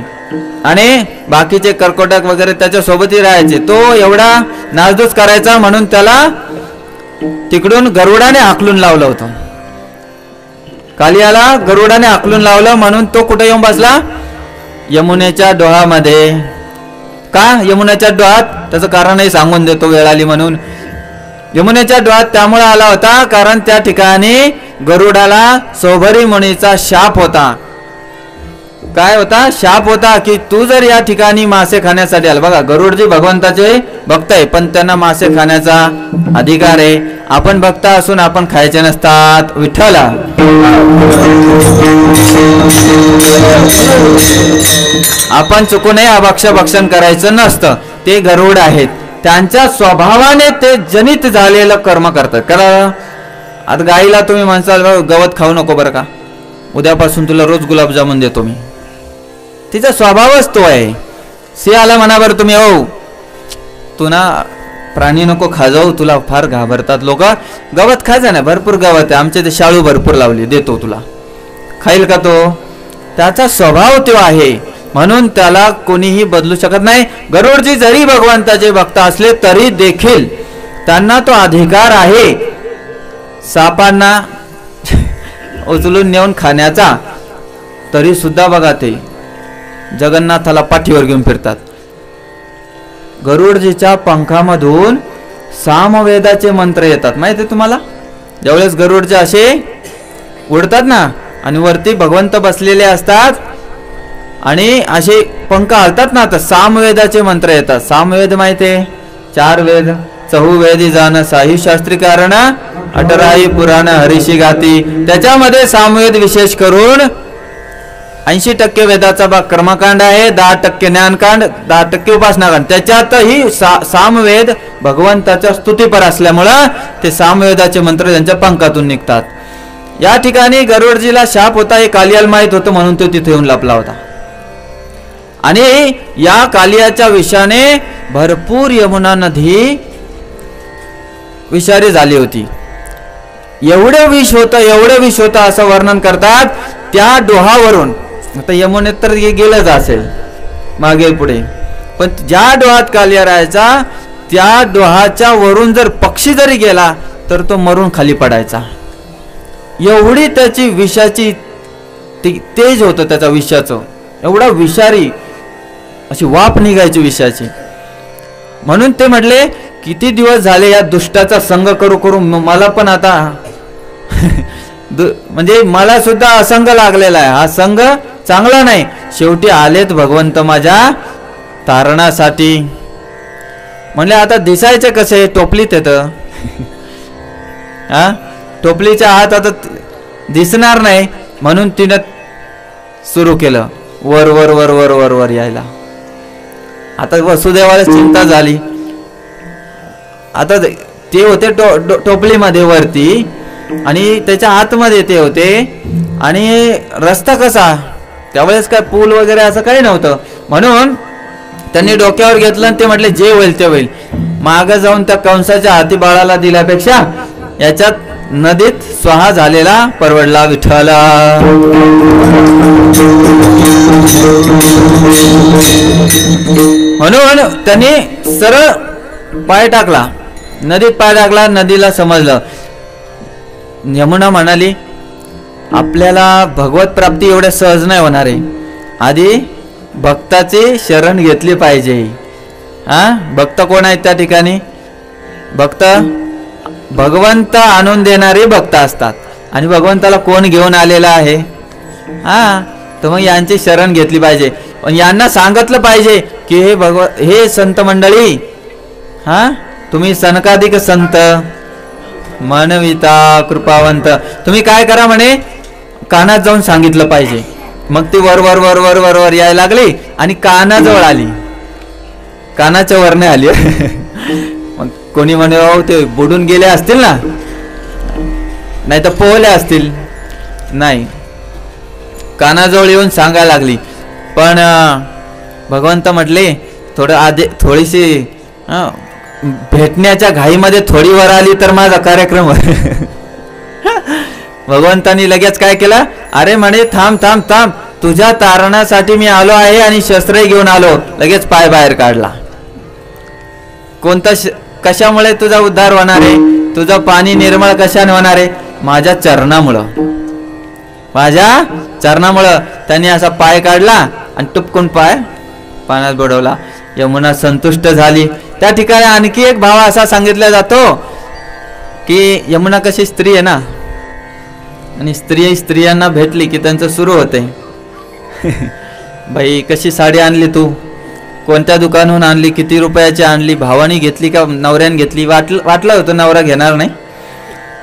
आणि बाकीचे कर्कोटक वगैरे त्याच्या सोबतही राहायचे. तो एवढा नासधूस करायचा म्हणून त्याला तिकडून गरुडाने हाकलून लावलं होतं. कालियाला गरुडाने हाकलून लावलं म्हणून तो कुठे येऊन बसला, यमुनेच्या डोहामध्ये. का यमुनेच्या डोहात, त्याचं कारणही सांगून देतो वेळ आली म्हणून. यमुनेच्या डोहात त्यामुळे आला होता कारण त्या ठिकाणी गरुडाला सौभरी मुनीचा शाप होता. काय होता, शाप होता की तू जर या ठिकाणी मासे खाण्यासाठी आला. बघा गरुडजी भगवंताचे भक्त आहे पण त्यांना मासे खाण्याचा अधिकार आहे. आपण भक्त असून आपण खायचे नसतात विठ्ठला. आपण चुकूनही भक्षण करायचं नसतं. ते गरुड आहेत, त्यांच्या स्वभावाने ते जनित झालेलं कर्म करतात. कारण आता गाईला तुम्ही म्हणसाल गवत खाऊ नको बरं का, उद्यापासून तुला रोज गुलाबजामुन देतो मी, तिचा स्वभावच तो आहे. सिंहाला म्हणा बरं तुम्ही, हो तू ना प्राणी नको खा जाऊ, तुला फार घाबरतात लोक, गवत खायचं ना, भरपूर गवत आहे आमच्या ते, शाळू भरपूर लावली, देतो तुला, खाईल का तो. त्याचा स्वभाव तो आहे म्हणून त्याला कोणीही बदलू शकत नाही. गरुडजी जरी भगवंताचे भक्त असले तरी देखील त्यांना तो अधिकार आहे सापांना उचलून नेऊन खाण्याचा. तरी सुद्धा बघा ते जगन्नाथाला पाठीवर घेऊन फिरतात. गरुडजीच्या पंखामधून सामवेदाचे मंत्र येतात माहिती तुम्हाला. ज्यावेळेस गरुडचे असे उडतात ना आणि वरती भगवंत बसलेले असतात आणि असे पंख हलतात ना, तर सामवेदाचे मंत्र येतात. सामवेद माहितीये, 4 वेद, चहुवेदी जाण साही शास्त्री कारण 18 पुराण हरीशी गाती. त्याच्यामध्ये सामवेद विशेष करून 80% वेदाचा भाग कर्मकांड आहे, 10% ज्ञानकांड, 10% उपासनाकांड. त्याच्यातही सामवेद भगवंताच्या स्तुतीपर असल्यामुळं ते सामवेदाचे मंत्र त्यांच्या पंखातून निघतात. या ठिकाणी गरुडजीला शाप होता हे कालियाला माहित होतं म्हणून तो तिथे येऊन लपला होता. आणि या कालियाच्या विषाने भरपूर यमुना नदी विषारी झाली होती. एवढं विष होतं असं वर्णन करतात. त्या डोहावरून आता यमुनेत तर गेलंच असेल मागे पुढे, पण ज्या डोहात कालिया राहायचा त्या डोहाच्या वरून जर पक्षी जरी गेला तर तो मरून खाली पडायचा. एवढी त्याची विषाची तेज होतं त्याच्या विषाचं, एवढा विषारी अशी वाफ निघायची विषाची. म्हणून ते म्हटले किती दिवस झाले या दुष्टाचा संग करू करू मला पण आता म्हणजे मला सुद्धा असंग लागलेला आहे, हा संग चांगला नाही. शेवटी आलेत भगवंत माझ्या तारणासाठी. म्हणले आता दिसायचे कसे, टोपलीत येत हा, टोपलीच्या हात आता दिसणार नाही म्हणून तिनं सुरू केलं वर वर वर वर वर वर यायला. आता वसुदेवाला चिंता झाली. आता ते होते टोपलीमध्ये वरती आणि त्याच्या आतमध्ये ते होते आणि रस्ता कसा, त्यावेळेस काय पूल वगैरे असं काही नव्हतं. म्हणून त्यांनी डोक्यावर घेतलं आणि ते म्हटले जे होईल ते होईल. मागं जाऊन त्या कंसाच्या हाती बाळाला दिल्यापेक्षा याच्यात नदीत स्वाहा झालेला परवडला विठ्ठला. म्हणून त्यांनी सरळ पाय टाकला, नदीत पाय टाकला. नदीला समजलं. यमुना म्हणाली, आपल्याला भगवत प्राप्ती एवढ्या सहज नाही होणार आहे, आधी भक्ताची शरण घेतली पाहिजे. भक्त कोण आहेत त्या ठिकाणी? भक्त भगवंत आणून देणारे भक्त असतात. आणि भगवंताला कोण घेऊन आलेला आहे? तर मग यांची शरण घेतली पाहिजे. पण यांना सांगितलं पाहिजे की हे संत मंडळी, तुम्ही सनकाधिक संत मनविता कृपावंत, तुम्ही काय करा म्हणे, कानात जाऊन सांगितलं पाहिजे. मग ती वर वर वर वर वर वर यायला लागली आणि कानाजवळ आली, कानाच्या वरने आली. मग कोणी म्हणे, ते बुडून गेले असतील ना, नाही तर पोहले असतील. नाही, कानाजवळ येऊन सांगायला लागली. पण भगवंत म्हटले, थोडं आधी थोडीशी भेटण्याच्या घाईमध्ये थोडी वर आली तर माझा कार्यक्रम. भगवंतानी लगेच काय केलं, अरे म्हणे थांब थांब थांब, तुझ्या तारणासाठी मी आलो आहे आणि शस्त्र घेऊन आलो. लगेच पाय बाहेर काढला. कशामुळे तुझा उद्धार होणार आहे? तुझं पाणी निर्मळ कशाने होणार आहे? माझ्या चरणामुळं, माझ्या चरणामुळं. त्यांनी असा पाय काढला आणि टुपकून पाय पाण्यात बुडवला. यमुना संतुष्ट झाली. त्या ठिकाणी आणखी एक भाव असा सांगितला जातो की यमुना कशी स्त्री आहे ना, आणि स्त्रियांना भेटली की त्यांचं सुरू होते, बाई कशी साडी आणली तू, कोणत्या दुकानाहून आणली, किती रुपयाची आणली, भावानी घेतली का नवऱ्याने घेतली? वाटलं होतं नवरा घेणार नाही,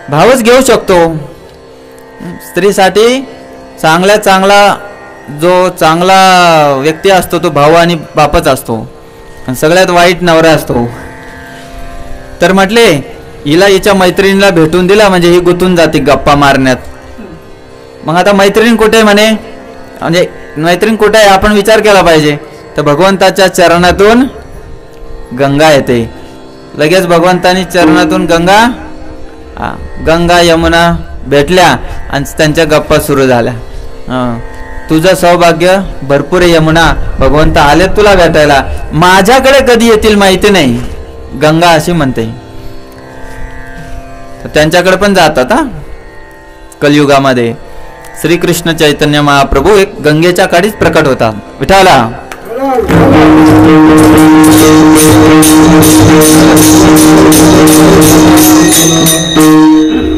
भावच घेऊ शकतो. स्त्रीसाठी चांगला जो चांगला व्यक्ती असतो तो भाऊ आणि बापच असतो, आणि सगळ्यात वाईट नवरा असतो. तर म्हटले, हिला हिच्या मैत्रिणीला भेटून दिला म्हणजे ही गुंतून जाते गप्पा मारण्यात. मग आता मैत्रीण कुठे म्हणे, म्हणजे मैत्रीण कुठे आहे आपण विचार केला पाहिजे. तर भगवंताच्या चरणातून गंगा येते. लगेच भगवंतानी चरणातून गंगा यमुना भेटल्या आणि त्यांच्या गप्पा सुरू झाल्या. तुझं सौभाग्य भरपूर आहे यमुना, भगवंत आले तुला भेटायला, माझ्याकडे कधी येतील माहिती नाही, गंगा अशी म्हणते. त्यांच्याकडे पण जातात. कलियुगामध्ये श्रीकृष्ण चैतन्य महाप्रभू एक गंगेच्या काठीच प्रकट होता. विठाला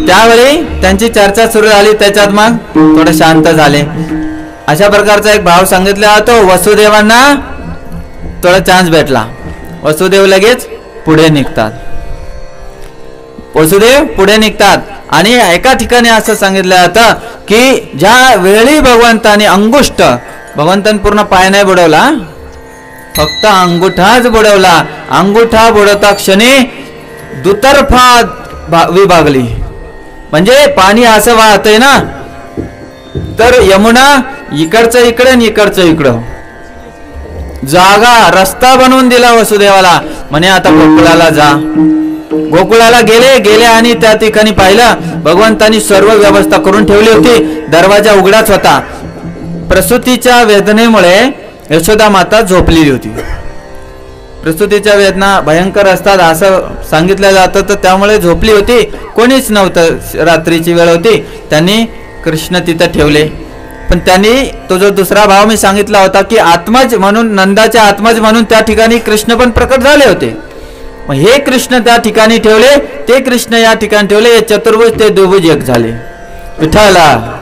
त्यावेळी त्यांची चर्चा सुरू झाली. त्याच्यात मग थोडे शांत झाले. अशा प्रकारचा एक भाव सांगितला जातो. वसुदेवांना थोडा चान्स भेटला. वसुदेव लगेच पुढे निघतात. वसुदेव पुढे निघतात आणि एका ठिकाणी असं सांगितलं जातं की ज्या वेळी भगवंताने अंगुष्ठ, भगवंताने पूर्ण पाय नाही बुडवला, फक्त अंगुठाच बुडवला. अंगुठा बुडवता क्षणी दुतर्फा विभागली. म्हणजे पाणी असं वाहतंय ना, तर यमुना इकडचं इकडे आणि इकडचं इकडं, जागा रस्ता बनवून दिला वसुदेवाला. म्हणे आता गोकुळाला जा. गोकुळाला गेले आणि त्या ठिकाणी पाहिलं भगवंतानी सर्व व्यवस्था करून ठेवली होती. दरवाजा उघडाच होता. प्रसूतीच्या वेदनेमुळे यशोदा माता झोपलेली होती. प्रसूतीच्या वेदना भयंकर असतात असं सांगितलं जातं, तर त्यामुळे झोपली होती. कोणीच नव्हतं. रात्रीची वेळ होती. त्यांनी कृष्ण तिथं ठेवले. पण त्यांनी तो जो दुसरा भाव मी सांगितला होता की आत्मज म्हणून, नंदाचे आत्मज म्हणून त्या ठिकाणी कृष्ण पण प्रकट झाले होते. मग हे कृष्ण त्या ठिकाणी ठेवले, ते कृष्ण या ठिकाणी ठेवले. हे चतुर्भुज ते द्विभुज एक झाले. विठ्ठला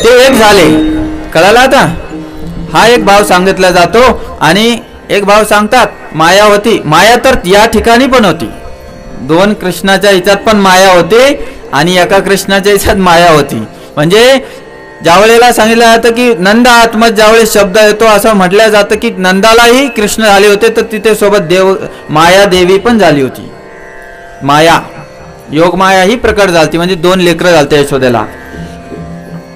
ते एक झाले. कळाला आता? हा एक भाव सांगितला जातो. आणि एक भाव सांगतात माया होती. माया तर या ठिकाणी पण होती. दोन कृष्णाच्या ह्याच्यात पण माया होती आणि एका कृष्णाच्या ह्याच्यात माया होती. म्हणजे ज्यावेळेला सांगितलं जातं की नंद आत्मज, ज्यावेळेस शब्द येतो असं म्हटलं जातं की नंदालाही कृष्ण झाले होते, तर तिथे सोबत माया देवी पण झाली होती. माया, योग माया ही प्रकट झाली, म्हणजे दोन लेकरं झालते यशोदेला.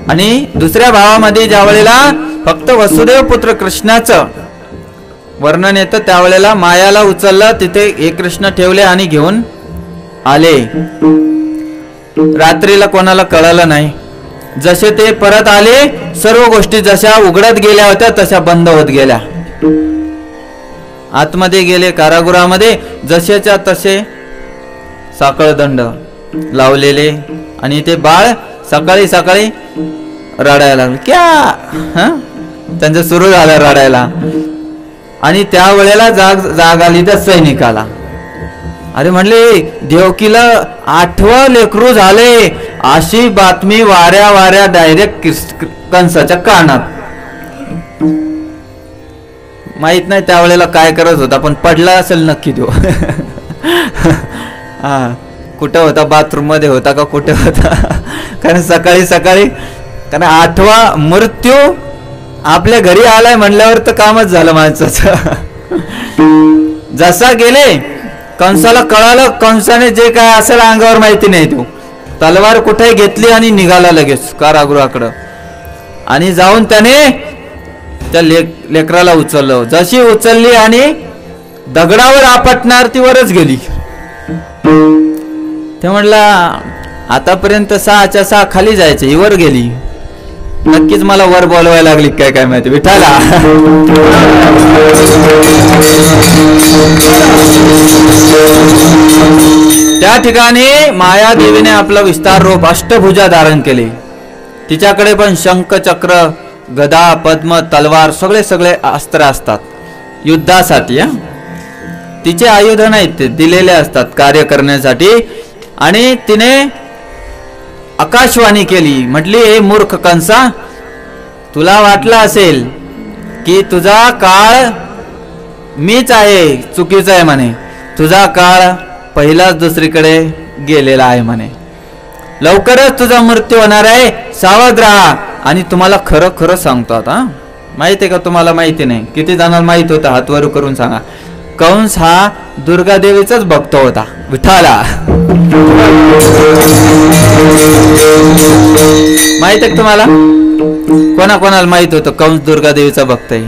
आणि दुसऱ्या भावामध्ये ज्यावेळेला फक्त वसुदेव पुत्र कृष्णाचं वर्णन येतं, त्यावेळेला मायाला उचललं, तिथे हे कृष्ण ठेवले आणि घेऊन आले. रात्रीला कोणाला कळालं नाही. जसे ते परत आले, सर्व गोष्टी जशा उघडत गेल्या होत्या तशा बंद होत गेल्या. आतमध्ये गेले कारागृहामध्ये, जसेच्या तसे साखळदंड लावलेले. आणि ते बाळ सकाळी सकाळी रडायला लागले. क्या त्यांचं सुरू झालं रडायला. आणि त्यावेळेला जाग आली त्या सैनिकाला. अरे म्हणले देवकीला 8वं लेकरू झाले, अशी बातमी वाऱ्या वाऱ्या डायरेक्ट कंसाच्या कानात. माहित नाही त्यावेळेला काय करत होता, पण पडला असेल नक्की तो. हा, कुठं होता, बाथरूम मध्ये होता का कुठे होता. कारण सकाळी सकाळी, कारण 8वा मृत्यू आपल्या घरी आलाय म्हणल्यावर तर कामच झालं माणसाचं. जसा गेले कंसाला कळालं, कंसाने जे काय असेल अंगावर माहिती नाही, तो तलवार कुठे घेतली आणि निघाला लगेच कारागृहाकडं. आणि जाऊन त्याने त्या लेकराला उचललं. जशी उचलली आणि दगडावर आपटणार ती वरच गेली. ते म्हणला आतापर्यंत 6च्या 6 खाली जायचे, ही वर गेली. नक्कीच मला वर बोलवायला लागली काय माहिती. विठाला त्या ठिकाणी मायादेवीने आपलं विस्तार रूप अष्टभुजा धारण केले. तिच्याकडे पण शंख, चक्र, गदा, पद्म, तलवार सगळे सगळे अस्त्र असतात युद्धासाठी. तिचे आयुध नाहीत, ते दिलेले असतात कार्य करण्यासाठी. आणि तिने आकाशवाणी केली. म्हटली, हे मूर्ख कंसा, तुला वाटलं असेल की तुझा काळ मीच आहे, चुकीचा आहे म्हणे. तुझा काळ पहिलाच दुसरीकडे गेलेला आहे म्हणे. लवकरच तुझा मृत्यू होणार आहे, सावध राहा. आणि तुम्हाला खरं खरं सांगतो आता, माहिती आहे का तुम्हाला? माहिती नाही. किती जणांना माहित होतं? हात वर करून सांगा. कंस हा दुर्गा देवीचाच भक्त होता. विठाला माहित आहे तुम्हाला? कोणाकोणाला माहित होतं कंस दुर्गा देवीचा भक्त आहे?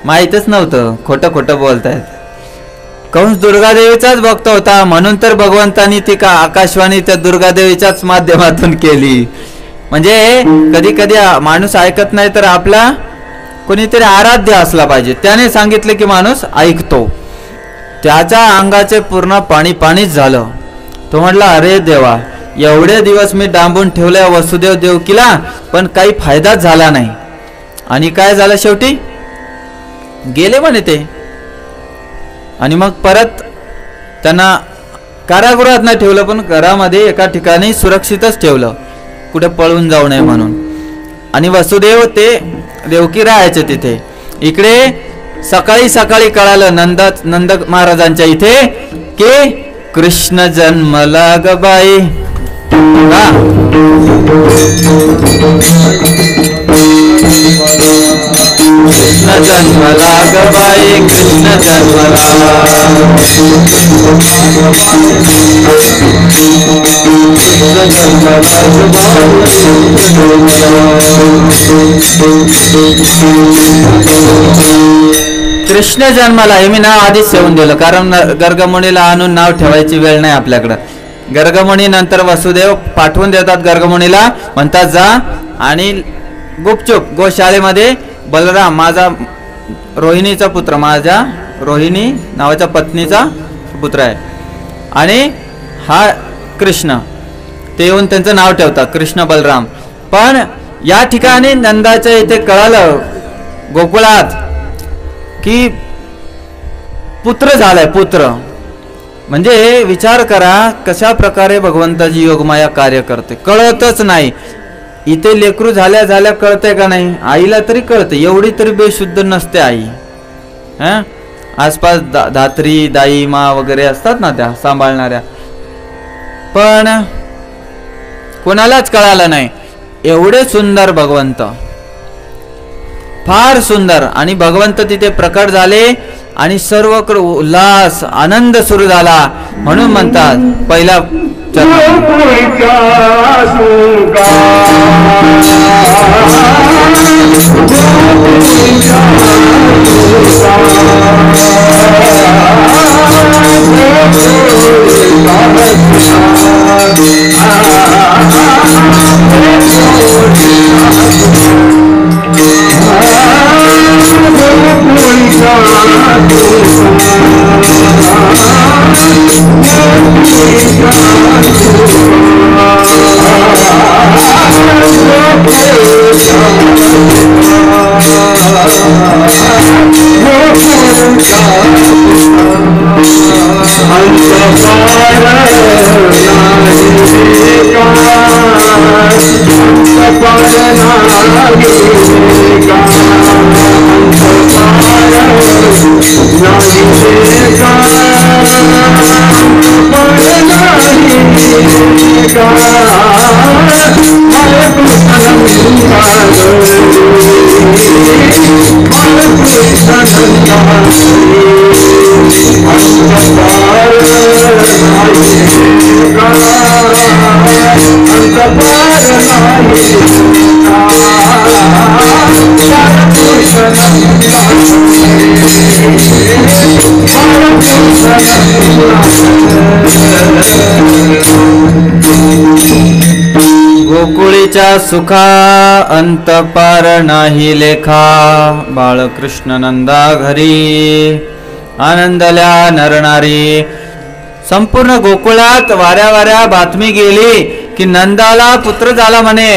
माहितच नव्हतं. खोटं खोटं बोलतायत. कंस दुर्गा देवीचाच भक्त होता, म्हणून तर भगवंतानी ती का आकाशवाणी त्या दुर्गा देवीच्याच माध्यमातून केली. म्हणजे कधी कधी माणूस ऐकत नाही, तर आपला कोणीतरी आराध्य असला पाहिजे. त्याने सांगितले की माणूस ऐकतो. त्याच्या अंगाचे पूर्ण पाणी पाणीच झालं. तो म्हटला, अरे देवा, एवढे दिवस मी डांबून ठेवल्या वसुदेव देवकीला, पण काही फायदाच झाला नाही. आणि काय झालं शेवटी? गेले म्हणे ते. आणि मग परत त्यांना कारागृहात नाही ठेवलं, पण घरामध्ये एका ठिकाणी सुरक्षितच ठेवलं, कुठे पळून जाऊ नये म्हणून. आणि वसुदेव ते देवकी राहायचे तिथे. इकडे सकाळी सकाळी कळालं नंद महाराजांच्या इथे की कृष्ण जन्मला ग बाई. कृष्ण जन्मला ग बाई, कृष्ण जन्मला. कृष्ण जन्माला हे मी नाव आधीच ठेवून दिलं, कारण गर्गमुनीला आणून नाव ठेवायची वेळ नाही आपल्याकडं. गर्गमुनी नंतर वसुदेव पाठवून देतात गर्गमुनीला, म्हणतात जा आणि गुपचूप गोशाळेमध्ये बलराम, माझा रोहिणीचा पुत्र, माझ्या रोहिणी नावाच्या पत्नीचा पुत्र आहे, आणि हा कृष्ण, ते येऊन त्यांचं नाव ठेवतात कृष्ण बलराम. पण या ठिकाणी नंदाच्या इथे कळालं गोकुळात की पुत्र झालाय, पुत्र. म्हणजे विचार करा कशा प्रकारे भगवंताची योगमाया कार्य करते, कळतच नाही. इथे लेकरू झाल्या झाल्या कळतंय का नाही? आईला तरी कळते, एवढी तरी बेशुद्ध नसते आई. आसपास धात्री, दाई, मा वगैरे असतात ना त्या सांभाळणाऱ्या, पण कोणालाच कळालं नाही. एवढे सुंदर भगवंत, फार सुंदर. आणि भगवंत तिथे प्रकट झाले आणि सर्वकडे उल्हास आनंद सुरू झाला. म्हणून म्हणतात पहिला गोकुळीच्या सुखा अंत पार नाही लेखा, बाळकृष्ण नंदा घरी आनंदल्या नरनारी. संपूर्ण गोकुळात वाऱ्या वाऱ्या बातमी गेली की नंदाला पुत्र झाला म्हणे,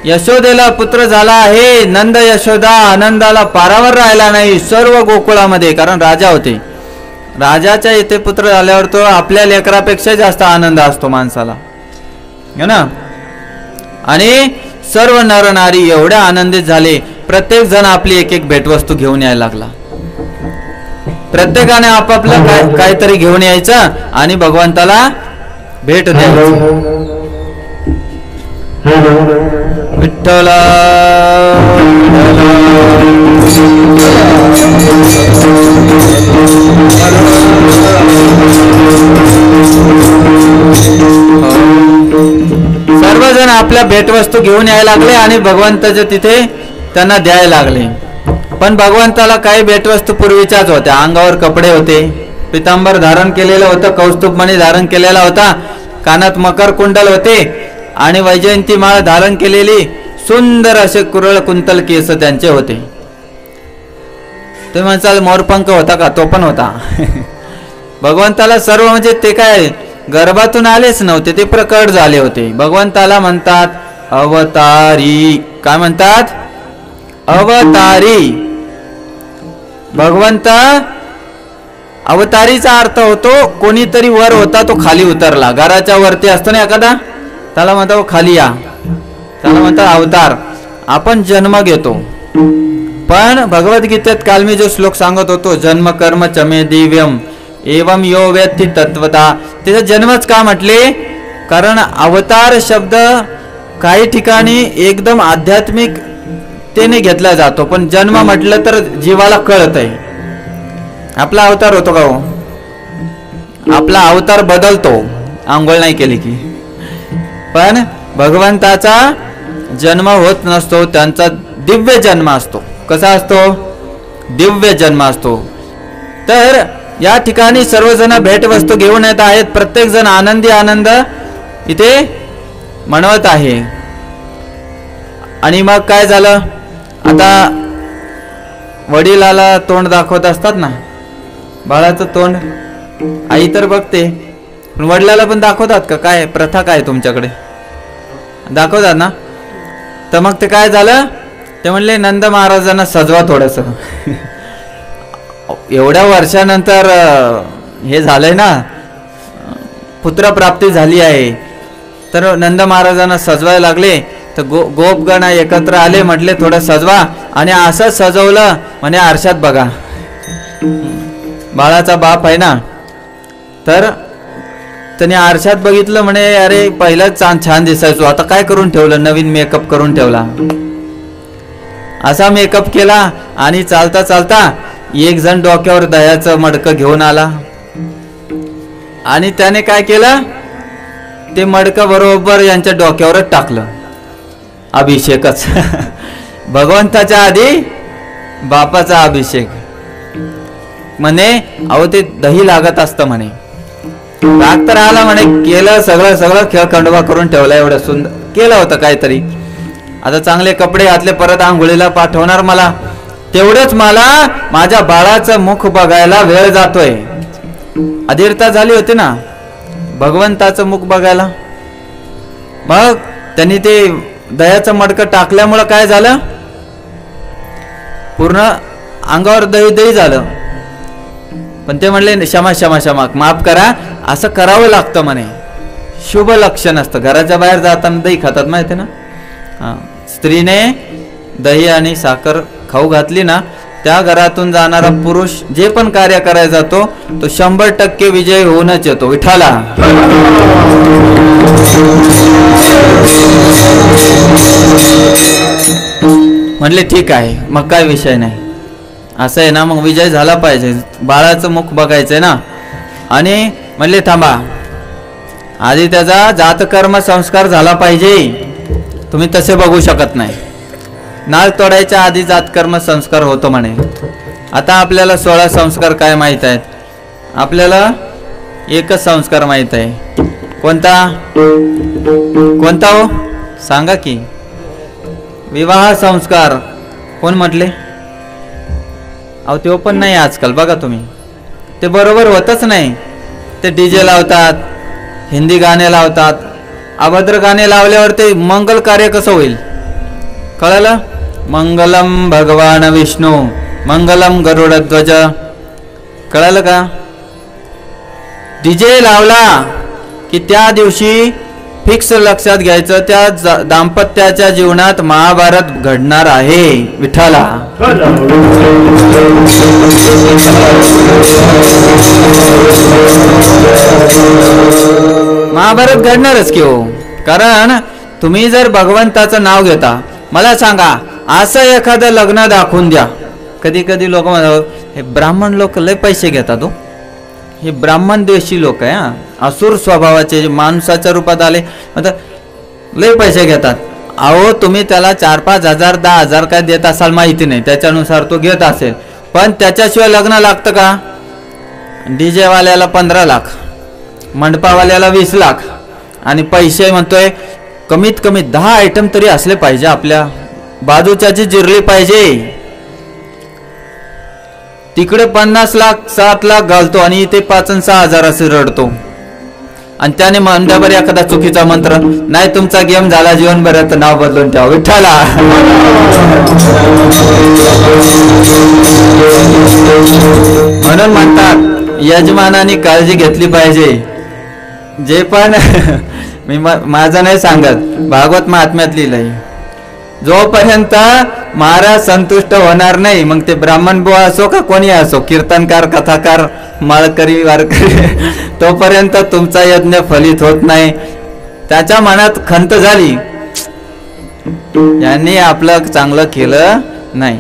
यशोदेला पुत्र झाला आहे. नंद यशोदा आनंदाला पारावर राहिला नाही सर्व गोकुळामध्ये, कारण राजा होते. राजाच्या इथे पुत्र झाल्यावर तो आपल्या लेकरापेक्षा जास्त आनंद असतो माणसाला, है ना. आणि सर्व नरनारी एवढे आनंदित झाले, प्रत्येक जण आपली एक एक भेटवस्तू घेऊन यायला लागला. प्रत्येकाने आपापलं काहीतरी घेऊन यायचं आणि भगवंताला भेट द्यायची. विठ्ठला सर्वजण आपल्या भेटवस्तू घेऊन यायला लागले आणि भगवंताच्या तिथे त्यांना द्यायला लागले. पण भगवंताला काही भेटवस्तू पूर्वीच्याच होत्या. अंगावर कपडे होते, पितांबर धारण केलेलं होतं, कौस्तुभमणी धारण केलेला होता, कानात मकर कुंडल होते आणि वैजयंती माळ धारण केलेली सुंदर असे कुरळ कुंतल केस त्यांचे होते. तुम्ही म्हणसाल मोरपंख होता का? तो पण होता. भगवंताला सर्व म्हणजे ते काय गर्भातून आलेच नव्हते, ते प्रकट झाले होते. भगवंताला म्हणतात अवतारी. काय म्हणतात? अवतारी. भगवंत अवतारीचा अर्थ होतो कोणीतरी वर होता तो खाली उतरला. घराच्या वरती असतो ना एखादा, त्याला म्हणतो खाली या, त्याला म्हणतात अवतार. आपण जन्म घेतो, पण भगवद्गीतेत काल मी जो श्लोक सांगत होतो, जन्म कर्म चमे दिव्यम एवं यो वेत्ति तत्वता, त्याचा जन्मच का म्हटले? कारण अवतार शब्द काही ठिकाणी एकदम आध्यात्मिकतेने घेतला जातो, पण जन्म म्हटलं तर जीवाला कळत आहे. आपला अवतार होतो का हो? आपला अवतार बदलतो आंघोळ नाही केली की. पण भगवंताचा जन्म होत नसतो, त्यांचा दिव्य जन्म असतो. कसा असतो? दिव्य जन्म असतो. तर या ठिकाणी सर्वजण भेटवस्तू घेऊन येत आहेत. प्रत्येक जण आनंदी आनंद इथे म्हणवत आहे. आणि मग काय झालं? आता वडिलाला तोंड दाखवत असतात ना, बाळाचं तोंड आई तर बघते, पण वडिलाला पण दाखवतात का? काय प्रथा काय तुमच्याकडे? दाखवतात ना. तर मग ते काय झालं? ते म्हणले नंद महाराजांना सजवा थोडस. एवढ्या वर्षानंतर हे झालंय ना, पुत्रप्राप्ती झाली आहे, तर नंद महाराजांना सजवायला लागले. तर गोपगण एकत्र आले, म्हटले थोडं सजवा. आणि असं सजवलं म्हणे आरशात बघा. बाळाचा बाप आहे ना, तर त्याने आरशात बघितलं, म्हणे अरे पहिलाच छान दिसायचो, आता काय करून ठेवलं? नवीन मेकअप करून ठेवला. असा मेकअप केला आणि चालता चालता एक जण डोक्यावर दह्याचं मडकं घेऊन आला आणि त्याने काय केलं? ते मडकं बरोबर यांच्या डोक्यावरच टाकलं. अभिषेकच. भगवंताच्या आधी बापाचा अभिषेक. म्हणे अहो ते दही लागत असतं म्हणे. राग तर आला म्हणे, केलं सगळं खेळखंडोबा करून ठेवला, एवढं सुंदर केलं होतं काहीतरी. आता चांगले कपडे घातले, परत आंघोळीला पाठवणार मला, तेवढंच मला माझ्या बाळाचं मुख बघायला वेळ जातोय. अधीरता झाली होती ना भगवंताचं मुख बघायला. मग त्यांनी ते दह्याचं मडकं टाकल्यामुळं काय झालं? पूर्ण अंगावर दही दही झालं. पण ते म्हणले क्षमा क्षमा क्षमा, माफ करा, असं करावं लागतं म्हणे. शुभ लक्षण असतं. घराच्या बाहेर जाताना दही खातात माहिती ना. स्त्रीने दही आणि साखर खाऊ घातली ना, त्या घरातून जाणारा पुरुष जे पण कार्य करायला जातो तो 100% विजय होऊनच येतो. विठाला. म्हणले ठीक आहे, मग काय विषय नाही. असं आहे ना, मग विजय झाला पाहिजे, बाळाचं मुख बघायचंय ना. आणि म्हणले थांबा, आधी त्याचा जातकर्म संस्कार झाला पाहिजे. तुम्ही तसे बघू शकत नाही. नाळ तोडायच्या आधी जातकर्म संस्कार होतो म्हणे. आता आपल्याला 16 संस्कार काय माहित आहेत? आपल्याला एकच संस्कार माहित आहे. कोणता कोणता हो सांगा की. विवाह संस्कार. कोण म्हटले? अहो ते पण नाही आजकाल. बघा तुम्ही, ते बरोबर होतच नाही. ते डीजे लावतात, हिंदी गाणे लावतात. अभद्र गाणे लावल्यावर ते मंगल कार्य कसं होईल? कळलं? मंगलम भगवान विष्णू मंगलम गरुडध्वज. कळलं का? डीजे लावला की त्या दिवशी फिक्स लक्षात घ्यायचं, त्या दाम्पत्याच्या जीवनात महाभारत घडणार आहे. विठाला. महाभारत घडणारच की हो. कारण तुम्ही जर भगवंताचं नाव घेता, मला सांगा असं एखादं लग्न दाखवून द्या. कधी कधी लोक म्हणतात हे ब्राह्मण लोक लय पैसे घेतात हो, हे ब्राह्मण द्वेषी लोक आहे. असुर स्वभावाचे, जे माणसाच्या रूपात आले, मतलब लय पैसे घेतात. अहो तुम्ही त्याला 4-5 हजार 10 हजार काय देत असाल माहिती नाही, त्याच्यानुसार तो घेत असेल. पण त्याच्याशिवाय लग्न लागतं का? डीजे वाल्याला 15 लाख, मंडपावाल्याला 20 लाख, आणि पैसे म्हणतोय कमीत कमी 10 आयटम तरी असले पाहिजे. आपल्या बाजूच्याची जिरली पाहिजे. तिकडे 50 लाख 7 लाख घालतो आणि इथे 5 आणि 6 हजार असे रडतो. आणि त्याने मंडळावर एखादा चुकीचा मंत्र, नाही तुमचा गेम झाला, जीवनभराचं नाव बदलून ठेवा. विठ्ठला. म्हणून म्हणतात यजमानाने काळजी घेतली पाहिजे. जे पण मी माझं नाही सांगत, भागवत महात्म्यात लिहिलंय, जोपर्यंत महाराज संतुष्ट होणार नाही, मग ते ब्राह्मण बुवा असो का कोणी असो, कीर्तनकार, कथाकार, माळकरी, वारकरी, तोपर्यंत तुमचा यज्ञ फलित होत नाही. त्याच्या मनात खंत झाली, यांनी आपलं चांगलं केलं नाही.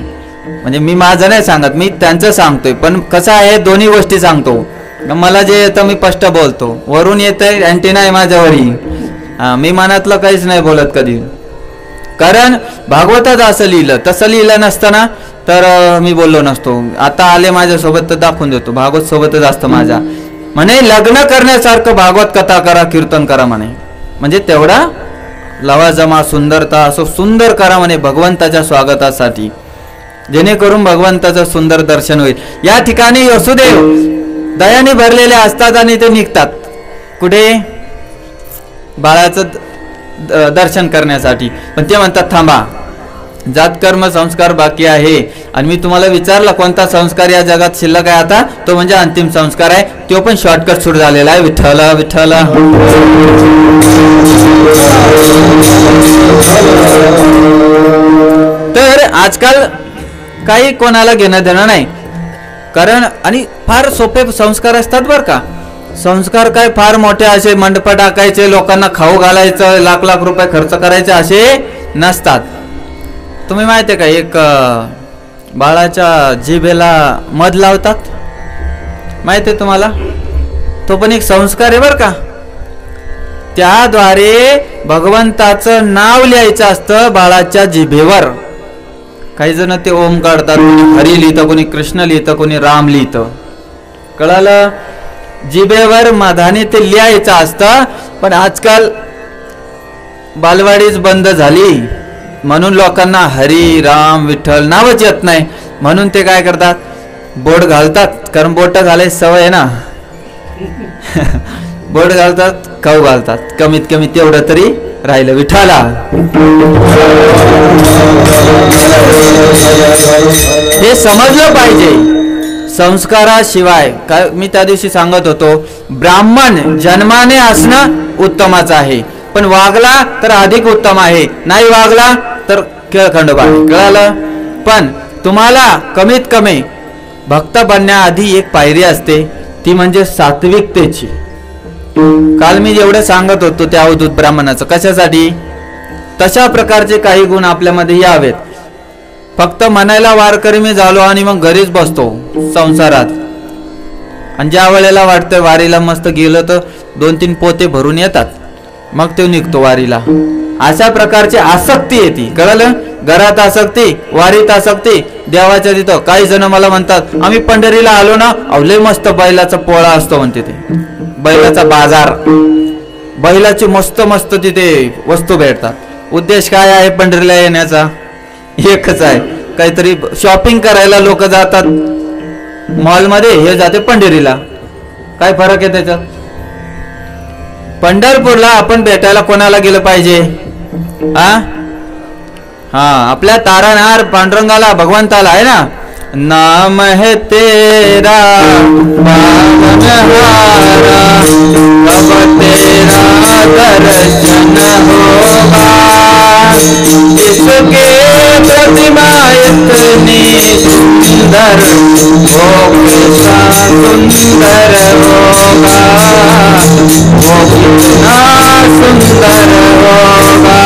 म्हणजे मी माझं नाही सांगत, मी त्यांचं सांगतोय. पण कसं आहे, दोन्ही गोष्टी सांगतो. मला जे येतं मी स्पष्ट बोलतो. वरून येतंय अँटीना आहे माझ्यावरी, मी मनातलं काहीच नाही बोलत कधी. कारण भागवतात असं लिहिलं, तसं लिहिलं नसताना तर मी बोललो नसतो. आता आले माझ्यासोबत तर दाखवून देतो, भागवत सोबतच असतं माझ्या. म्हणे लग्न करण्यासारखं भागवत कथा करा, कीर्तन करा म्हणे. म्हणजे तेवढा लवाजमा सुंदरता असं सुंदर करा म्हणे भगवंताच्या स्वागतासाठी, जेणेकरून भगवंताचं सुंदर दर्शन होईल. या ठिकाणी वसुदेव दयाने भरलेले असतात आणि ते निघतात कुठे? बाळाचं दर्शन करण्यासाठी. पण ते म्हणतात थांबा, जातकर्म संस्कार बाकी आहे. आणि मी तुम्हाला विचारला कोणता संस्कार या जगात शिल्लक आहे आता, तो म्हणजे अंतिम संस्कार आहे. तो पण शॉर्टकट सुरू झालेला आहे. विठ्ठल विठ्ठल. तर आजकाल काही कोणाला घेणं देणं नाही. कारण आणि फार सोपे संस्कार असतात बरं का. संस्कार काय फार मोठे असे मंडप टाकायचे, लोकांना खाऊ घालायचं, लाख लाख रुपये खर्च करायचे असे नसतात. तुम्ही माहिती आहे का, एक बाळाच्या जिभेला मध लावतात, माहिती आहे तुम्हाला? तो पण एक संस्कार आहे बरं का. त्याद्वारे भगवंताचं नाव लिहायचं असतं बाळाच्या जिभेवर. काही जण ते ओम काढतात, कोणी हरी लिहितं, कोणी कृष्ण लिहितं, कोणी राम लिहितं. कळालं? जिभेवर मधाने ते लिहायचं असतं. पण आजकाल बालवाडीच बंद झाली, म्हणून लोकांना हरी राम विठ्ठल नावच येत नाही. म्हणून ते काय करतात, बोट घालतात. कारण बोट घालायची सवय आहे ना. बोट घालतात, खाऊ घालतात. कमीत कमी तेवढं तरी राहिलं. विठ्ठला. हे समजलं पाहिजे. संस्काराशिवाय काय मी त्या दिवशी सांगत होतो, ब्राह्मण जन्माने असणं उत्तमाच आहे, पण वागला तर अधिक उत्तम आहे, नाही वागला तर खेळखंडोबा आहे. कळालं? पण तुम्हाला कमीत कमी भक्त बनण्याआधी एक पायरी असते, ती म्हणजे सात्विकतेची. काल मी जेवढे सांगत होतो त्या अवधूत ब्राह्मणाचं, कशासाठी? तशा प्रकारचे काही गुण आपल्यामध्ये यावेत. फक्त म्हणायला वारकरी मी झालो आणि मग घरीच बसतो संसारात, आणि ज्या वेळेला वाटतं वारीला मस्त गेलं तर 2-3 पोते भरून येतात, मग तो निघतो वारीला. अशा प्रकारची आसक्ती येते. कळलं? घरात आसक्ती, वारीत आसक्ती, देवाच्या तिथं. काही जण मला म्हणतात आम्ही पंढरीला आलो ना, लय मस्त बैलाचा पोळा असतो म्हणते, ते बैलाचा बाजार, बैलाची मस्त मस्त तिथे वस्तू भेटतात. उद्देश काय आहे पंढरीला येण्याचा? एकच आहे, काहीतरी शॉपिंग करायला लोक जातात मॉलमध्ये, हे जाते पंढरीला. काय फरक आहे त्याच्यात? पंढरपूरला आपण भेटायला कोणाला गेलं पाहिजे? आपल्या तारानार पांडुरंगाला, भगवंताला आहे ना. नाम है तेरा पालनहारा, अब तेरा दर्शन होगा, इसके प्रतिमा इतनी सुंदर, वो कितना सुंदर होगा, वो कितना सुंदर होगा.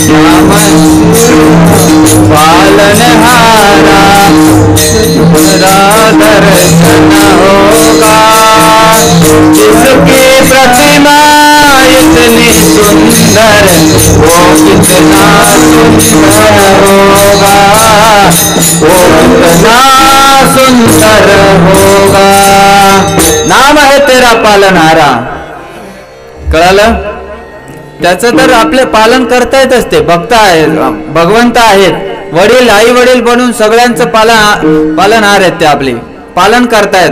नाम पालनहारा, तेरा दर्शन होगा, जिसकी प्रतिमा इतनी सुंदर, वो कितना सुंदर होगा, वो कितना सुंदर होगा. नाम है तेरा पालनहारा. कळालं? त्याचं तर आपले पालन करता असते. भक्त आहेत, भगवंत आहेत, वडील आई वडील बनून सगळ्यांचं पालनहार आहेत, ते आपले पालन करतायत.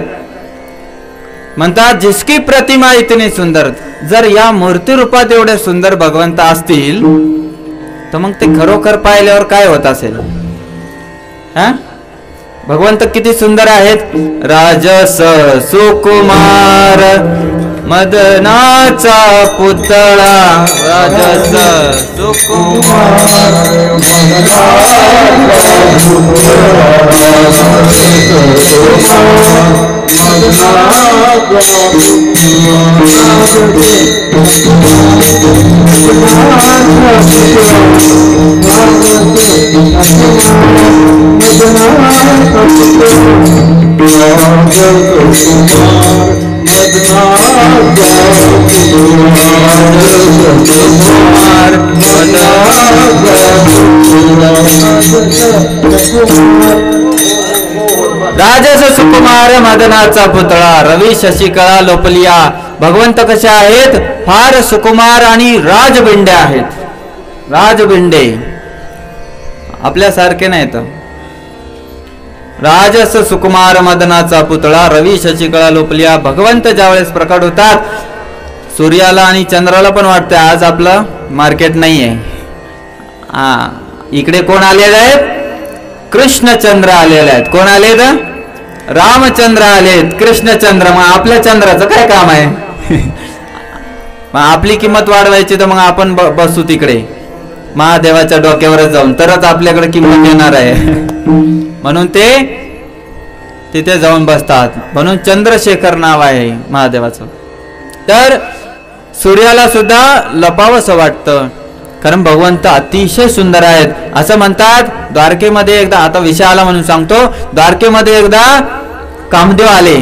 म्हणतात जिसकी प्रतिमा इतनी सुंदर. जर या मूर्ती रूपात एवढे सुंदर भगवंत असतील तर मग ते खरोखर पाहिल्यावर काय होत असेल? भगवंत किती सुंदर आहेत. राजस सुकुमार मदनाचा पुतळा, राजस सुकुमार राजस सुकुमार मदनाचा पुतळा, रवी शशिकळा लोपलिया. भगवंत कसे आहेत? फार सुकुमार आणि राजबिंडे आहेत. राजबिंडे आपल्यासारखे नाहीत. राजस सुकुमार मदनाचा पुतळा, रवी शशिकळा लोपलिया. भगवंत ज्यावेळेस प्रकट होतात, सूर्याला आणि चंद्राला पण वाटतं आज आपलं मार्केट नाहीये. इकडे कोण आलेले आहेत? कृष्णचंद्र आलेले आहेत. कोण आलेत? रामचंद्र आलेत, कृष्णचंद्र. मग आपल्या चंद्राचं काय काम आहे? मग आपली किंमत वाढवायची तर मग आपण बसू तिकडे महादेवाच्या डोक्यावरच जाऊन, तरच आपल्याकडे किंमत येणार आहे. म्हणून ते तिथे जाऊन बसतात. म्हणून चंद्रशेखर नाव आहे महादेवाचं. तर सूर्याला सुद्धा लपावंसं वाटतं, कारण भगवंत अतिशय सुंदर आहेत. असं म्हणतात द्वारकेमध्ये एकदा, आता विषय आला म्हणून सांगतो, द्वारकेमध्ये एकदा कामदेव आले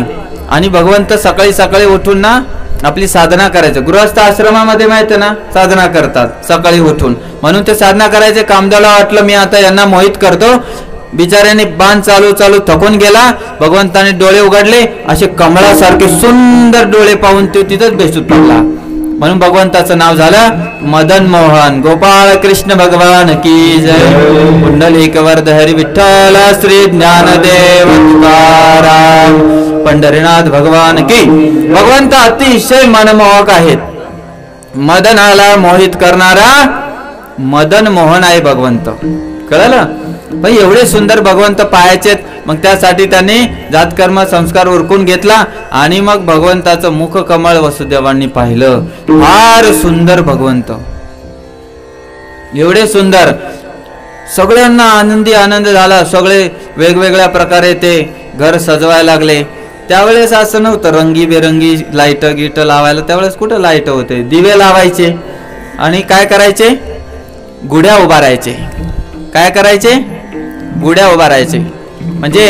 आणि भगवंत सकाळी सकाळी उठून ना आपली साधना करायचं. गृहस्थ आश्रमामध्ये माहिती ना साधना करतात सकाळी उठून, म्हणून ते साधना करायचे. कामदेवला वाटलं मी आता यांना मोहित करतो. बिचाऱ्याने बाण चालू चालू थकून गेला. भगवंताने डोळे उघडले, असे कमळासारखे सुंदर डोळे पाहून ते तिथंच बेसूत पडला. म्हणून भगवंताचं नाव झालं मदन मोहन. गोपाळ कृष्ण भगवान की जय. पुंडलिक वरद हरी विठ्ठल श्री ज्ञानदेव तुकाराम पंढरीनाथ भगवान की. भगवंत अतिशय मनमोहक आहेत. मदनाला मोहित करणारा मदन मोहन आहे भगवंत. कळलं? पण एवढे सुंदर भगवंत पाहायचेत, मग त्यासाठी त्यांनी जातकर्म संस्कार उरकून घेतला आणि मग भगवंताचं मुख कमळ वसुदेवांनी पाहिलं. फार सुंदर भगवंत, एवढे सुंदर, सगळ्यांना आनंदी आनंद झाला. सगळे वेगवेगळ्या प्रकारे ते घर सजवायला लागले. त्यावेळेस असं नव्हतं रंगीबेरंगी लाईट गिट लावायला, त्यावेळेस कुठं लाईट होते, दिवे लावायचे आणि काय करायचे, गुढ्या उभारायचे. काय करायचे, गुढ्या उभारायचे. म्हणजे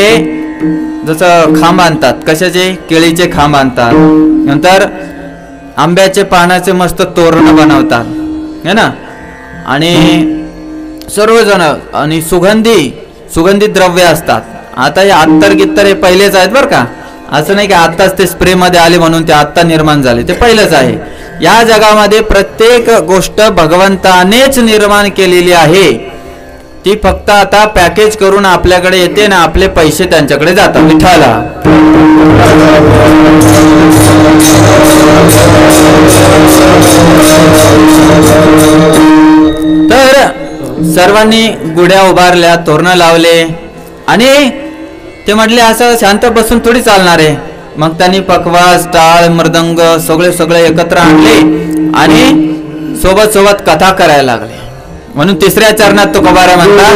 जसं खांब आणतात, कशाचे, केळीचे खांब आणतात, नंतर आंब्याचे पानाचे मस्त तोरण बनवतात है ना, आणि सर्वजण, आणि सुगंधी द्रव्य असतात. आता हे अत्तर गित्तर हे पहिलेच आहेत बरं का, असं नाही की आत्ताच ते स्प्रे मध्ये आले म्हणून ते आत्ता निर्माण झाले, ते पहिलेच आहे. या जगामध्ये प्रत्येक गोष्ट भगवंतानेच निर्माण केलेली आहे. ती फक्त आता पॅकेज करून आपल्याकडे येते ना, आपले पैसे त्यांच्याकडे जातात विठाला. तर सर्वांनी गुढ्या उभारल्या, तोरणं लावले आणि ते म्हटले असं शांत बसून थोडी चालणार आहे. मग त्यांनी पखवाज, टाळ, मृदंग सगळे एकत्र आणले आणि सोबत कथा करायला लागले. म्हणून तिसऱ्या चरणात तुकोबारा म्हणतात,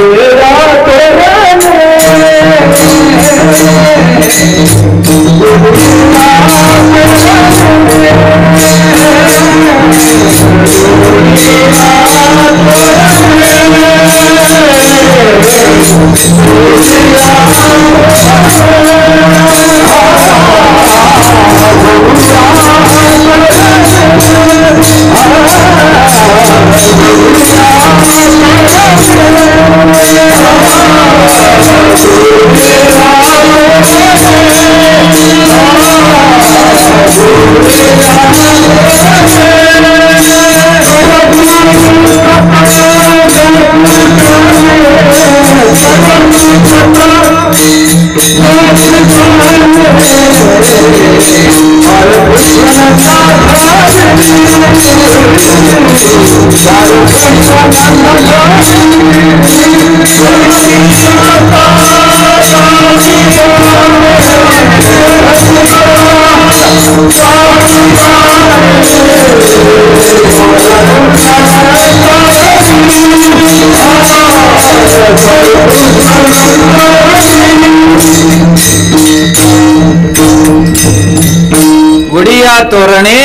गुढिया तोरणे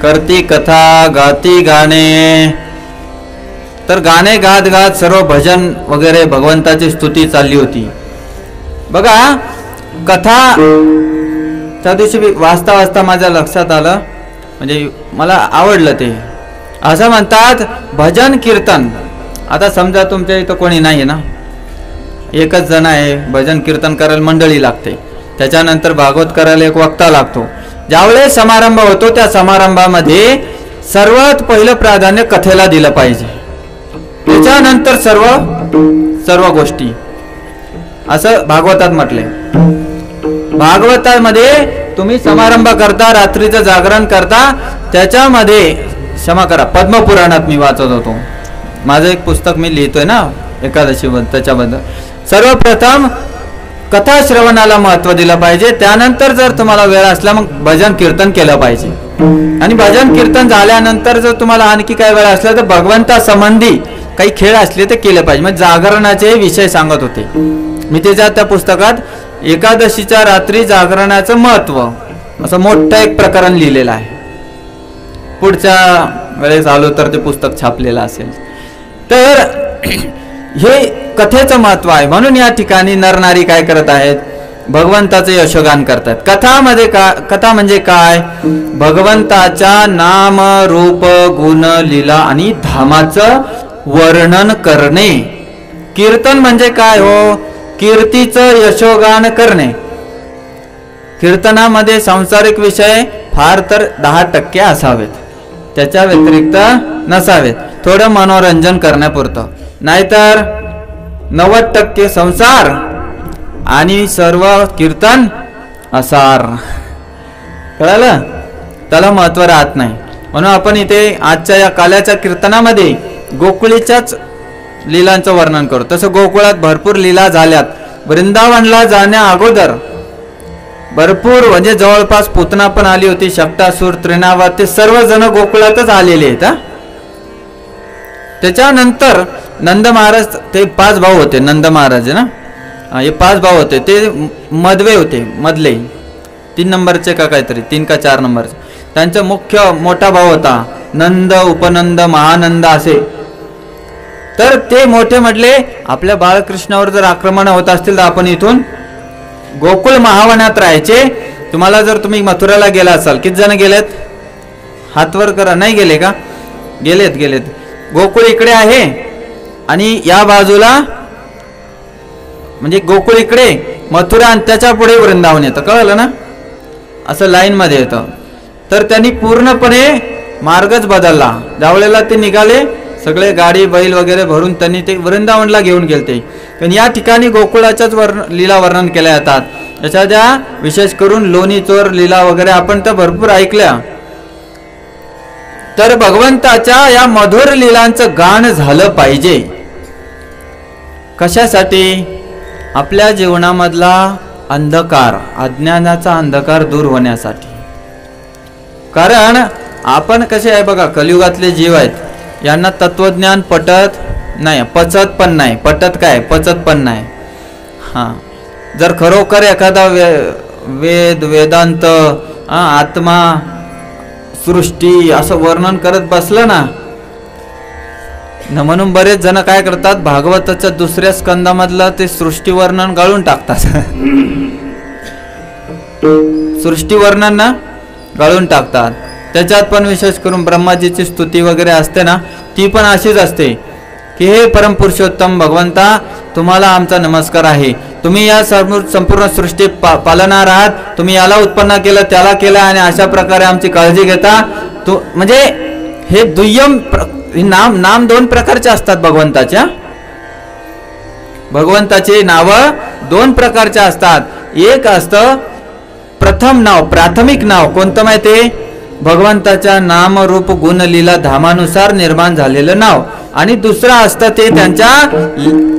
करती कथा गाती गाणे. तर गाणे गात गात सर्व भजन वगैरे भगवंताची स्तुती चालली होती. बघा कथा त्या दिवशी वाचता वाचता माझ्या लक्षात आलं, म्हणजे मला आवडलं ते. असं म्हणतात भजन कीर्तन, आता समजा तुमच्या इथं कोणी नाही ना, एकच जण आहे, भजन कीर्तन करायला मंडळी लागते, त्याच्यानंतर भागवत करायला एक वक्ता लागतो. ज्यावेळेस समारंभ होतो त्या समारंभामध्ये सर्वात पहिलं प्राधान्य कथेला दिलं पाहिजे, त्याच्यानंतर सर्व गोष्टी, असं भागवतात म्हटले. भागवतामध्ये तुम्ही समारंभ करता, रात्रीचं जागरण करता, त्याच्यामध्ये क्षमा करा, पद्मपुराणात मी वाचत होतो, माझं एक पुस्तक मी लिहितोय ना एकादशी त्याच्याबद्दल. सर्वप्रथम कथा श्रवणाला महत्व दिलं पाहिजे, त्यानंतर जर तुम्हाला वेळ असला मग भजन कीर्तन केलं पाहिजे. आणि भजन कीर्तन झाल्यानंतर जर तुम्हाला आणखी काही वेळ असला तर भगवंता संबंधी काही खेळ असले तर केले पाहिजे. म्हणजे जागरणाचे विषय सांगत होते मी त्याच्या त्या पुस्तकात. एकादशीच्या रात्री जागरणाचं महत्व असं मोठं एक प्रकरण लिहिलेलं आहे. पुढच्या वेळेस आलो तर ते पुस्तक छापलेलं असेल. तर हे कथेचं महत्व आहे. म्हणून या ठिकाणी नरनारी काय करत आहेत, भगवंताचे यशोगान करतात. कथा म्हणजे काय, भगवंताच्या नाम रूप गुण लीला आणि धामाचं वर्णन करणे. कीर्तन म्हणजे काय हो, कीर्तीचं यशोगान करणे. कीर्तनामध्ये सांसारिक विषय फार तर 10% असावेत, त्याच्या व्यतिरिक्त नसावेत. थोडं मनोरंजन करण्यापुरतं, नाहीतर 90% संसार आणि सर्व कीर्तन असार. कळालं, त्याला महत्व राहत नाही. म्हणून आपण इथे आजच्या या काल्याच्या कीर्तनामध्ये गोकुळीच्याच लीलांचं वर्णन करू. तसं गोकुळात भरपूर लीला झाल्यात. वृंदावनला जाण्या अगोदर भरपूर म्हणजे जवळपास पुतना पण आली होती, शक्तासूर, त्रिनावा, ते सर्वजण गोकुळातच आलेले आहेत. त्याच्यानंतर नंद महाराज, ते 5 भाऊ होते नंद महाराज ना, हे 5 भाऊ होते, ते मधवे होते, मधले 3 नंबरचे का काहीतरी, 3 का 4 नंबरचे. त्यांचा मुख्य मोठा भाऊ होता नंद, उपनंद, महानंद असे. तर ते मोठे म्हटले आपल्या बाळकृष्णावर जर आक्रमण होत असतील तर आपण इथून गोकुळ महावनात राहायचे. तुम्हाला जर तुम्ही मथुराला गेला असाल, किती जण गेलेत हातवर करा, नाही गेले का? गेलेत. गोकुळ इकडे आहे आणि या बाजूला म्हणजे गोकुळ इकडे, मथुरा आणि त्याच्या पुढे वृंदावन येतं, कळलं ना, असं लाईन मध्ये येतं. तर त्यांनी पूर्णपणे मार्गच बदलला. ज्यावेळेला ते निघाले सगळे गाडी बैल वगैरे भरून त्यांनी ते वृंदावनला घेऊन गेलते. पण या ठिकाणी गोकुळाच्याच लीला वर्णन केल्या जातात. त्याच्या विशेष करून लोणी चोर लीला वगैरे आपण तर भरपूर ऐकल्या. तर भगवंताच्या या मधुर लीलांचं गाण झालं पाहिजे. कशासाठी? आपल्या जीवनामधला अंधकार, अज्ञानाचा अंधकार दूर होण्यासाठी. कारण आपण कसे आहे बघा, कलियुगातले जीव आहेत, यांना तत्वज्ञान पटत नाही, पचत पण नाही. पटत काय, पचत पण नाही. हां, जर खरोखर एखादा वेद, वेदांत, आत्मा, सृष्टी असं वर्णन करत बसलं ना, म्हणून बरेच जण काय करतात, भागवताच्या 2ऱ्या स्कंदामधलं ते सृष्टी वर्णन गाळून टाकतात. सृष्टी वर्णन ना गाळून टाकतात. त्याच्यात पण विशेष करून ब्रह्माजीची स्तुती वगैरे असते ना, ती पण अशीच असते की हे परमपुरुषोत्तम भगवंता, तुम्हाला आमचा नमस्कार आहे. तुम्ही या संपूर्ण सृष्टी पालनार आहात. तुम्ही याला उत्पन्न केलं, त्याला केलं आणि अशा प्रकारे आमची काळजी घेता. तो म्हणजे हे दुय्यम नाम 2 प्रकारचे असतात भगवंताच्या. भगवंताचे नाव 2 प्रकारचे असतात. एक असतं प्रथम नाव, प्राथमिक नाव, कोणतं माहिती? भगवंताच्या नाम रूप गुण लीला धामानुसार निर्माण झालेलं नाव. आणि दुसरं असतं ते त्यांच्या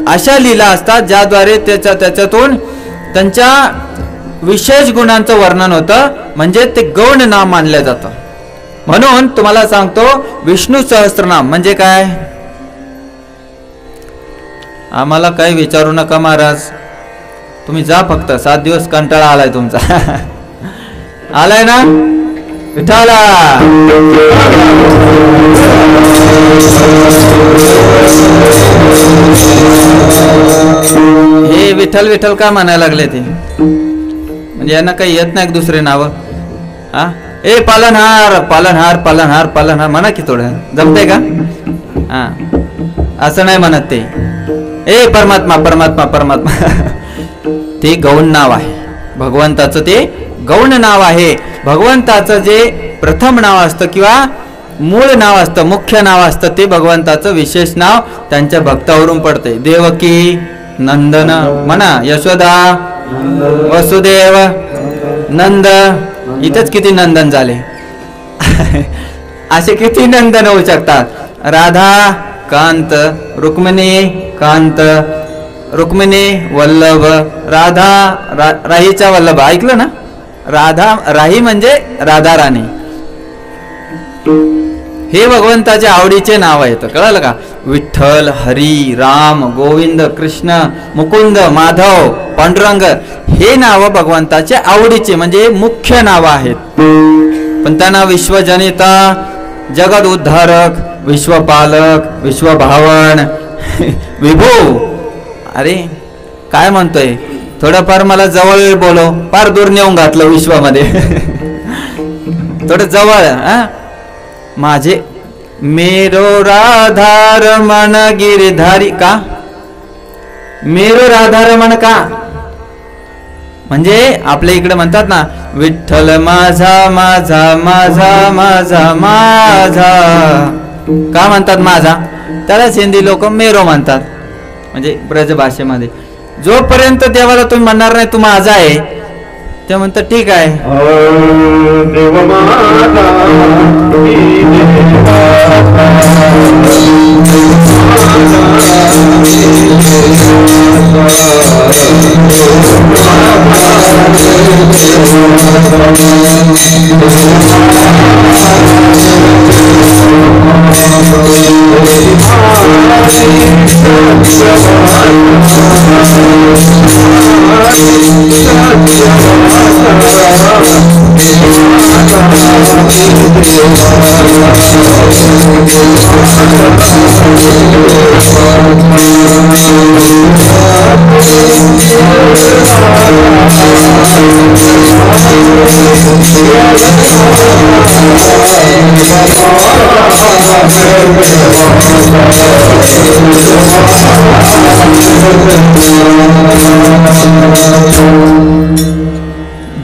अशा लीला असतात ज्याद्वारे त्याच्यातून त्यांच्या विशेष गुणांचं वर्णन होतं, म्हणजे ते गौण नाम मानलं जातं. म्हणून तुम्हाला सांगतो, विष्णू सहस्त्रनाम म्हणजे काय? आम्हाला काही विचारू नका महाराज, तुम्ही जा फक्त. 7 दिवस कंटाळा आलाय तुमचा. आलाय ना विठाला? हे विठ्ठल विठ्ठल का म्हणायला लागले ते? म्हणजे यांना काही येत नाही दुसरे नाव. हा, ए पालनहार पालनहार पालनहार पालनहार म्हणा की, थोडं जमते का? हा, असं नाही म्हणत ते. ए परमात्मा परमात्मा परमात्मा, ते गौण नाव आहे भगवंताचं. ते गौण नाव आहे. भगवंताचं जे प्रथम नाव असतं किंवा मूळ नाव असतं, मुख्य नाव असतं, ते भगवंताचं विशेष नाव त्यांच्या भक्तावरून पडते. देवकी नंदन म्हणा, यशोदा, वसुदेव, नंद, इथेच किती नंदन झाले. असे किती नंदन होऊ शकतात. राधा कांत, रुक्मिणी कांत, रुक्मिणी वल्लभ, राधा राहीचा वल्लभ, ऐकलं ना? राधा राही म्हणजे राधा राणी. हे भगवंताच्या आवडीचे नाव आहेत, कळलं का? विठ्ठल, हरी, राम, गोविंद, कृष्ण, मुकुंद, माधव, पांडुरंग, हे नाव भगवंताचे आवडीचे म्हणजे मुख्य नाव आहेत. पण त्यांना विश्वजनिता, जगद उद्धारक, विश्वपालक, विश्वभावन, विभू, अरे काय म्हणतोय? थोडंफार मला जवळ बोलव, फार दूर नेऊन घातलं विश्वामध्ये. थोडं जवळ. माझे मेरो राधा रमण गिरधारी का? मेरो राधा रमण का? म्हणजे आपल्या इकडे म्हणतात ना, विठ्ठल माझा माझा माझा माझा माझा, का म्हणतात माझा? त्यालाच हिंदी लोक मेरो म्हणतात. म्हणजे ब्रज भाषेमध्ये जोपर्यंत देवाला तुम्ही म्हणणार नाही तू माझा आहे, ते म्हणतात ठीक आहे. देव माझा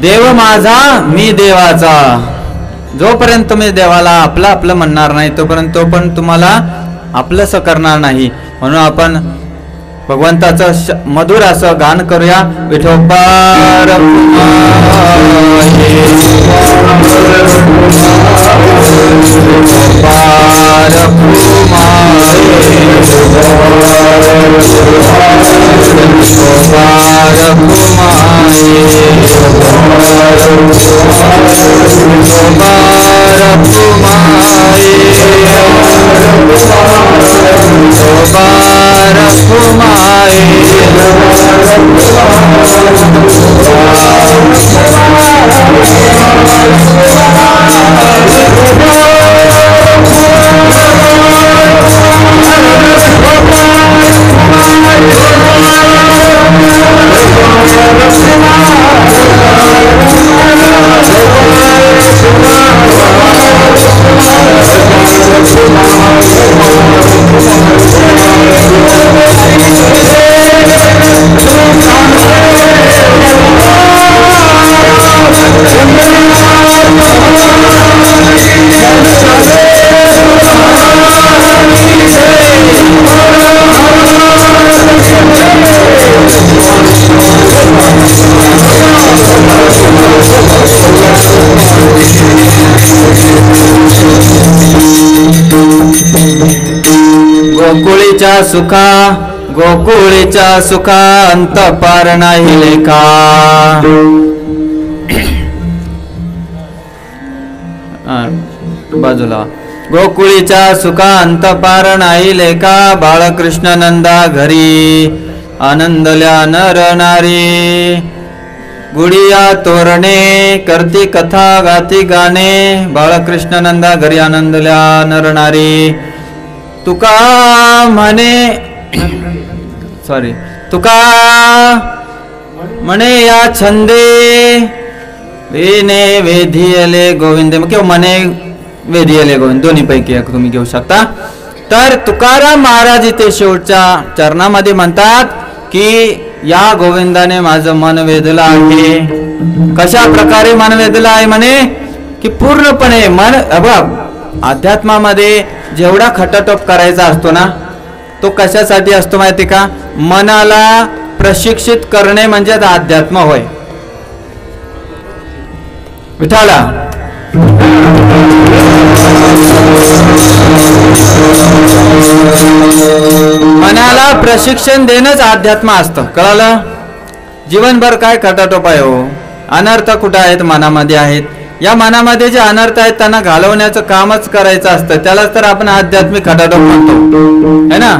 देव माझा मी देवाचा. जोपर्यंत तुम्ही देवाला आपलं आपलं म्हणणार नाही तोपर्यंत तो पण तुम्हाला आपलंसं करणार नाही. म्हणून आपण भगवंताचं मधुर असं गान करूया. विठोबा गोकुळीच्या सुखा गोकुळीच्या सुखा अंत पार नाही लेखा. बाजूला गोकुळीच्या सुखा अंत पार नाही लेखा. बाळकृष्ण नंदा घरी आनंदल्या नर नारी. गुडिया तोरणे करती कथा गाती गाणे. बाळकृष्ण नंदा घरी आनंदल्या नर नारी. तुका म्हणे तुका म्हणे या छंदे वेने वेधियले गोविंदे किंवा म्हणे वेधियले गोविंद दोन्ही पैकी एक तुम्ही घेऊ शकता. तर तुकाराम महाराज इथे शेवटच्या चरणामध्ये म्हणतात की या गोविंदाने माझं मन वेधलं आहे. कशा प्रकारे मन वेधलं आहे म्हणे की पूर्णपणे मन अध्यात्मामध्ये जेवढा खटाटोप करायचा असतो ना तो कशासाठी असतो माहिती का? मनाला प्रशिक्षित करणे म्हणजे अध्यात्म होय. विठाला मनाला प्रशिक्षण देणंच अध्यात्म असतं. कळालं? जीवनभर काय खटाटोप आहे हो. अनर्थ कुठे आहेत? मनामध्ये आहेत. या मनामध्ये जे अनर्थ आहेत त्यांना घालवण्याचं कामच करायचं असतं. त्यालाच तर आपण आध्यात्मिक खटाटोप म्हणतो है ना.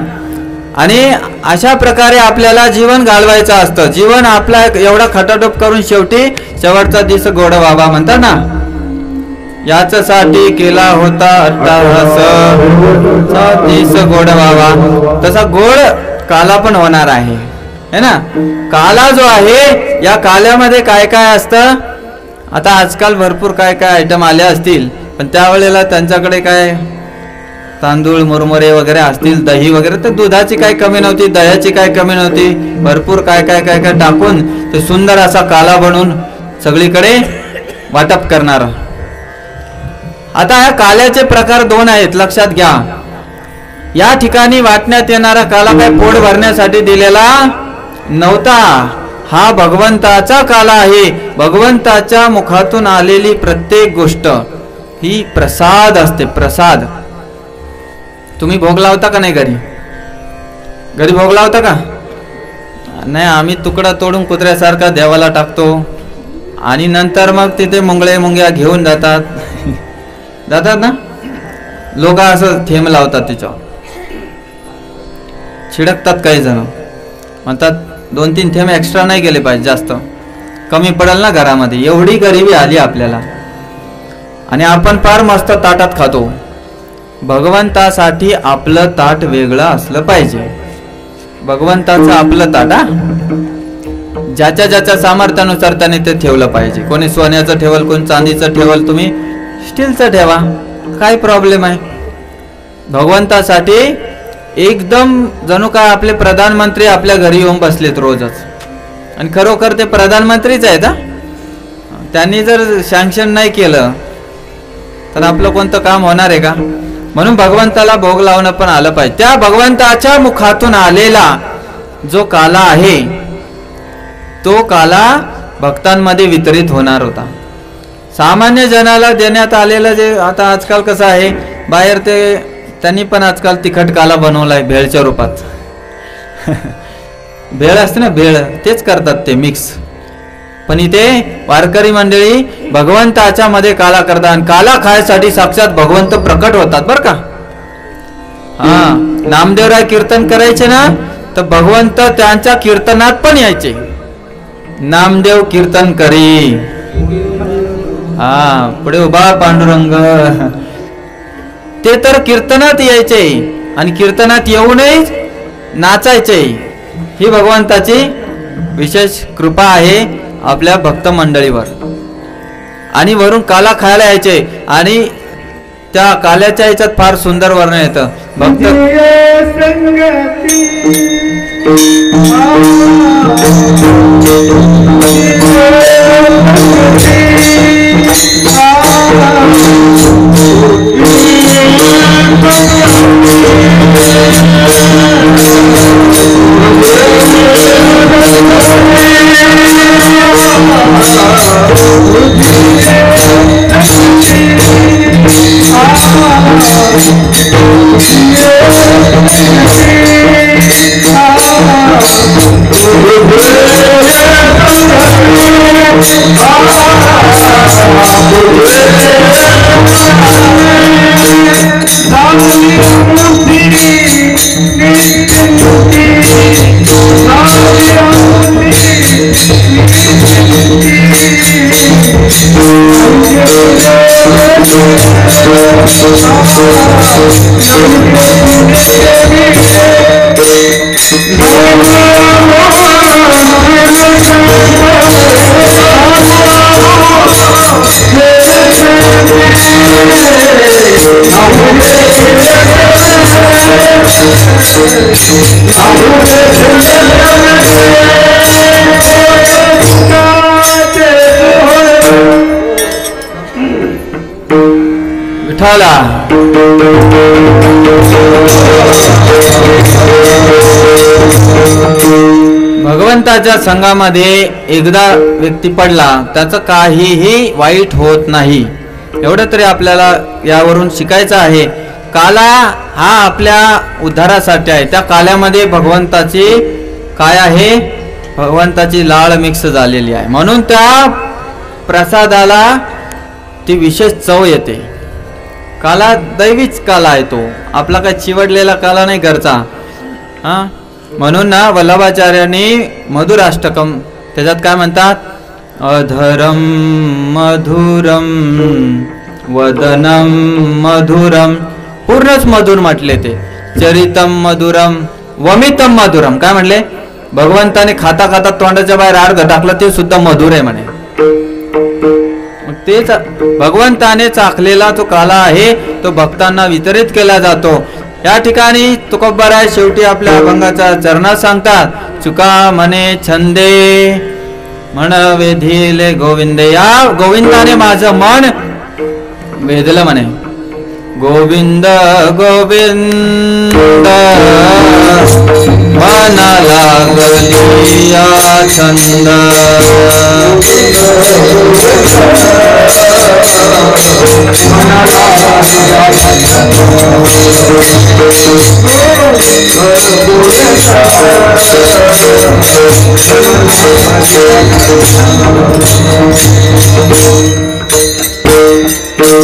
आणि अशा प्रकारे आपल्याला जीवन घालवायचं असतं. जीवन आपला एवढा खटाटोप करून शेवटी शेवटचा दिवस गोड व्हावा म्हणतात ना. याच्यासाठी केला होता अट्टाहास दिस गोड व्हावा. तसा गोड काला पण होणार आहे है ना. काला जो आहे या काल्यामध्ये काय काय असतं. आता आजकाल भरपूर काय काय आयटम आले असतील पण त्यावेळेला त्यांच्याकडे काय तांदूळ मुरमुरे वगैरे असतील दही वगैरे तर दुधाची काय कमी नव्हती दह्याची काय कमी नव्हती. भरपूर काय काय काय काय टाकून ते सुंदर असा काला बनवून सगळीकडे वाटप करणार. आता या काल्याचे प्रकार दोन आहेत लक्षात घ्या. या ठिकाणी वाटण्यात येणारा काला काय पोट भरण्यासाठी दिलेला नव्हता हा भगवंताचा काला आहे. भगवंताच्या मुखातून आलेली प्रत्येक गोष्ट ही प्रसाद असते. प्रसाद. तुम्ही भोग लावता का नाही घरी? घरी भोग लावता का नाही? आम्ही तुकडा तोडून कुत्र्यासारखा देवाला टाकतो आणि नंतर मग तिथे मुंगळे मुंग्या घेऊन जातात. जातात ना लोक, असं थेंब लावतात तिच्यावर, छिडकतात. काही जण म्हणतात 2-3 थेंब एक्स्ट्रा नाही गेले पाहिजे, जास्त कमी पडेल ना घरामध्ये. एवढी गरिबी आली आपल्याला आणि आपण फार मस्त ताटात खातो. भगवंतासाठी आपलं ताट वेगळं असलं पाहिजे. भगवंताचं आपलं ताट, ज्याच्या ज्याच्या सामर्थ्यानुसार त्याने ते ठेवलं पाहिजे. कोणी सोन्याचं ठेवल, कोणी चांदीचं ठेवल, तुम्ही स्टीलचं ठेवा, काय प्रॉब्लेम आहे? भगवंतासाठी एकदम जणू काय आपले प्रधानमंत्री आपल्या घरी येऊन बसलेत रोजच. आणि खरोखर ते प्रधानमंत्रीच आहेत. त्यांनी जर सँक्शन नाही केलं तर आपलं कोणतं काम होणार आहे का? म्हणून भगवंताला भोग लावणं पण आलं पाहिजे. त्या भगवंताच्या मुखातून आलेला जो काला आहे तो काला भक्तांमध्ये वितरित होणार होता. सामान्य जनाला देण्यात आलेलं जे आता आजकाल कसं आहे, बाहेर ते त्यांनी पण आजकाल तिखट काला बनवलाय भेळच्या रूपात. भेळ असते ना, भेळ, तेच करतात ते मिक्स. पण इथे वारकरी मंडळी भगवंताच्या मध्ये काला करतात आणि काला खायसाठी साक्षात भगवंत प्रकट होतात बर का. हा, नामदेवराय कीर्तन करायचे ना तर भगवंत त्यांच्या कीर्तनात पण यायचे. नामदेव कीर्तन करी, हा पुढे उभा पांडुरंग, ते तर कीर्तनात यायचे आणि कीर्तनात येऊनच नाचायचे. ही भगवंताची विशेष कृपा आहे आपल्या भक्त मंडळीवर. आणि वरून काला खायला यायचे आणि त्या काल्याच्या याच्यात फार सुंदर वर्णन येतं. भक्त विठाला भगवंताच्या संघामध्ये एकदा व्यक्ती पडला त्याचं काहीही वाईट होत नाही. एवढं तरी आपल्याला यावरून शिकायचं आहे. काला हा आपल्या उद्धारासाठी आहे. त्या काल्यामध्ये भगवंताची काय आहे, भगवंताची लाळ मिक्स झालेली आहे. म्हणून त्या प्रसादाला ती विशेष चव येते. काला दैवीच काला आहे, तो आपला काय चिवडलेला काला नाही घरचा. हा, म्हणून ना वल्लभाचार्यांनी मधुराष्टकम त्याच्यात काय म्हणतात, अधरम मधुरम वदनम मधुरम, पूर्णच मधुर म्हटले ते. चरितम मधुरम वमितम मधुरम, काय म्हणले, भगवंताने खाता खाता तोंडाच्या बाहेर अर्ध टाकलं ते सुद्धा मधुर आहे म्हणे. तेच भगवंताने चाखलेला तो काला आहे तो भक्तांना वितरित केला जातो. या ठिकाणी तुकोबराय शेवटी आपल्या अभंगाच्या चरणात सांगतात, चुका म्हणे छंदे म्हण वेधिले गोविंदे. या गोविंदाने माझं मन वेधलं म्हणे. गोविंद गोविंद मना लागलिया छंद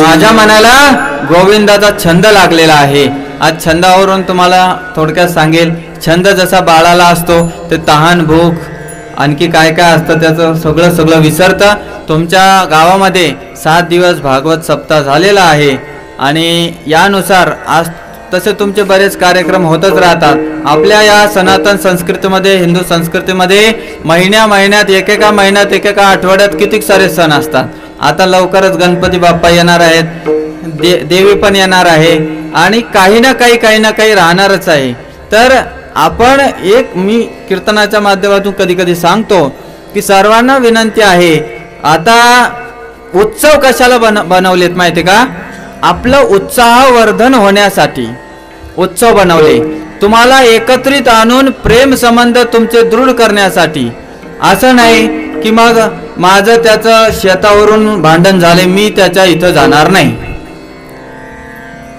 माझ्या मनाला गोविंदाचा छंद लागलेला आहे. आज छंदावरून तुम्हाला थोडक्यात सांगेल. छंद जसा बाळाला असतो ते तहान भूक आणखी काय काय असतं त्याचं सगळं विसरतं. तुमच्या गावामध्ये 7 दिवस भागवत सप्ताह झालेला आहे आणि यानुसार आज तसे तुमचे बरेच कार्यक्रम होतच राहतात. आपल्या या सनातन संस्कृतीमध्ये हिंदू संस्कृतीमध्ये महिन्यात एकेका महिन्यात एकेका आठवड्यात किती सारे सण असतात. आता लवकरच गणपती बाप्पा येणार आहेत, देवी पण येणार आहे आणि काही ना काही राहणारच आहे. तर आपण मी कीर्तनाच्या माध्यमातून कधी कधी सांगतो की सर्वांना विनंती आहे, आता उत्सव कशाला बनवलेत माहिती का? आपलं उत्साहवर्धन होण्यासाठी उत्सव बनवले, तुम्हाला एकत्रित आणून प्रेम संबंध तुमचे दृढ करण्यासाठी. असं नाही की मग माझं त्याचं शेतावरून भांडण झाले मी त्याच्या इथं जाणार नाही.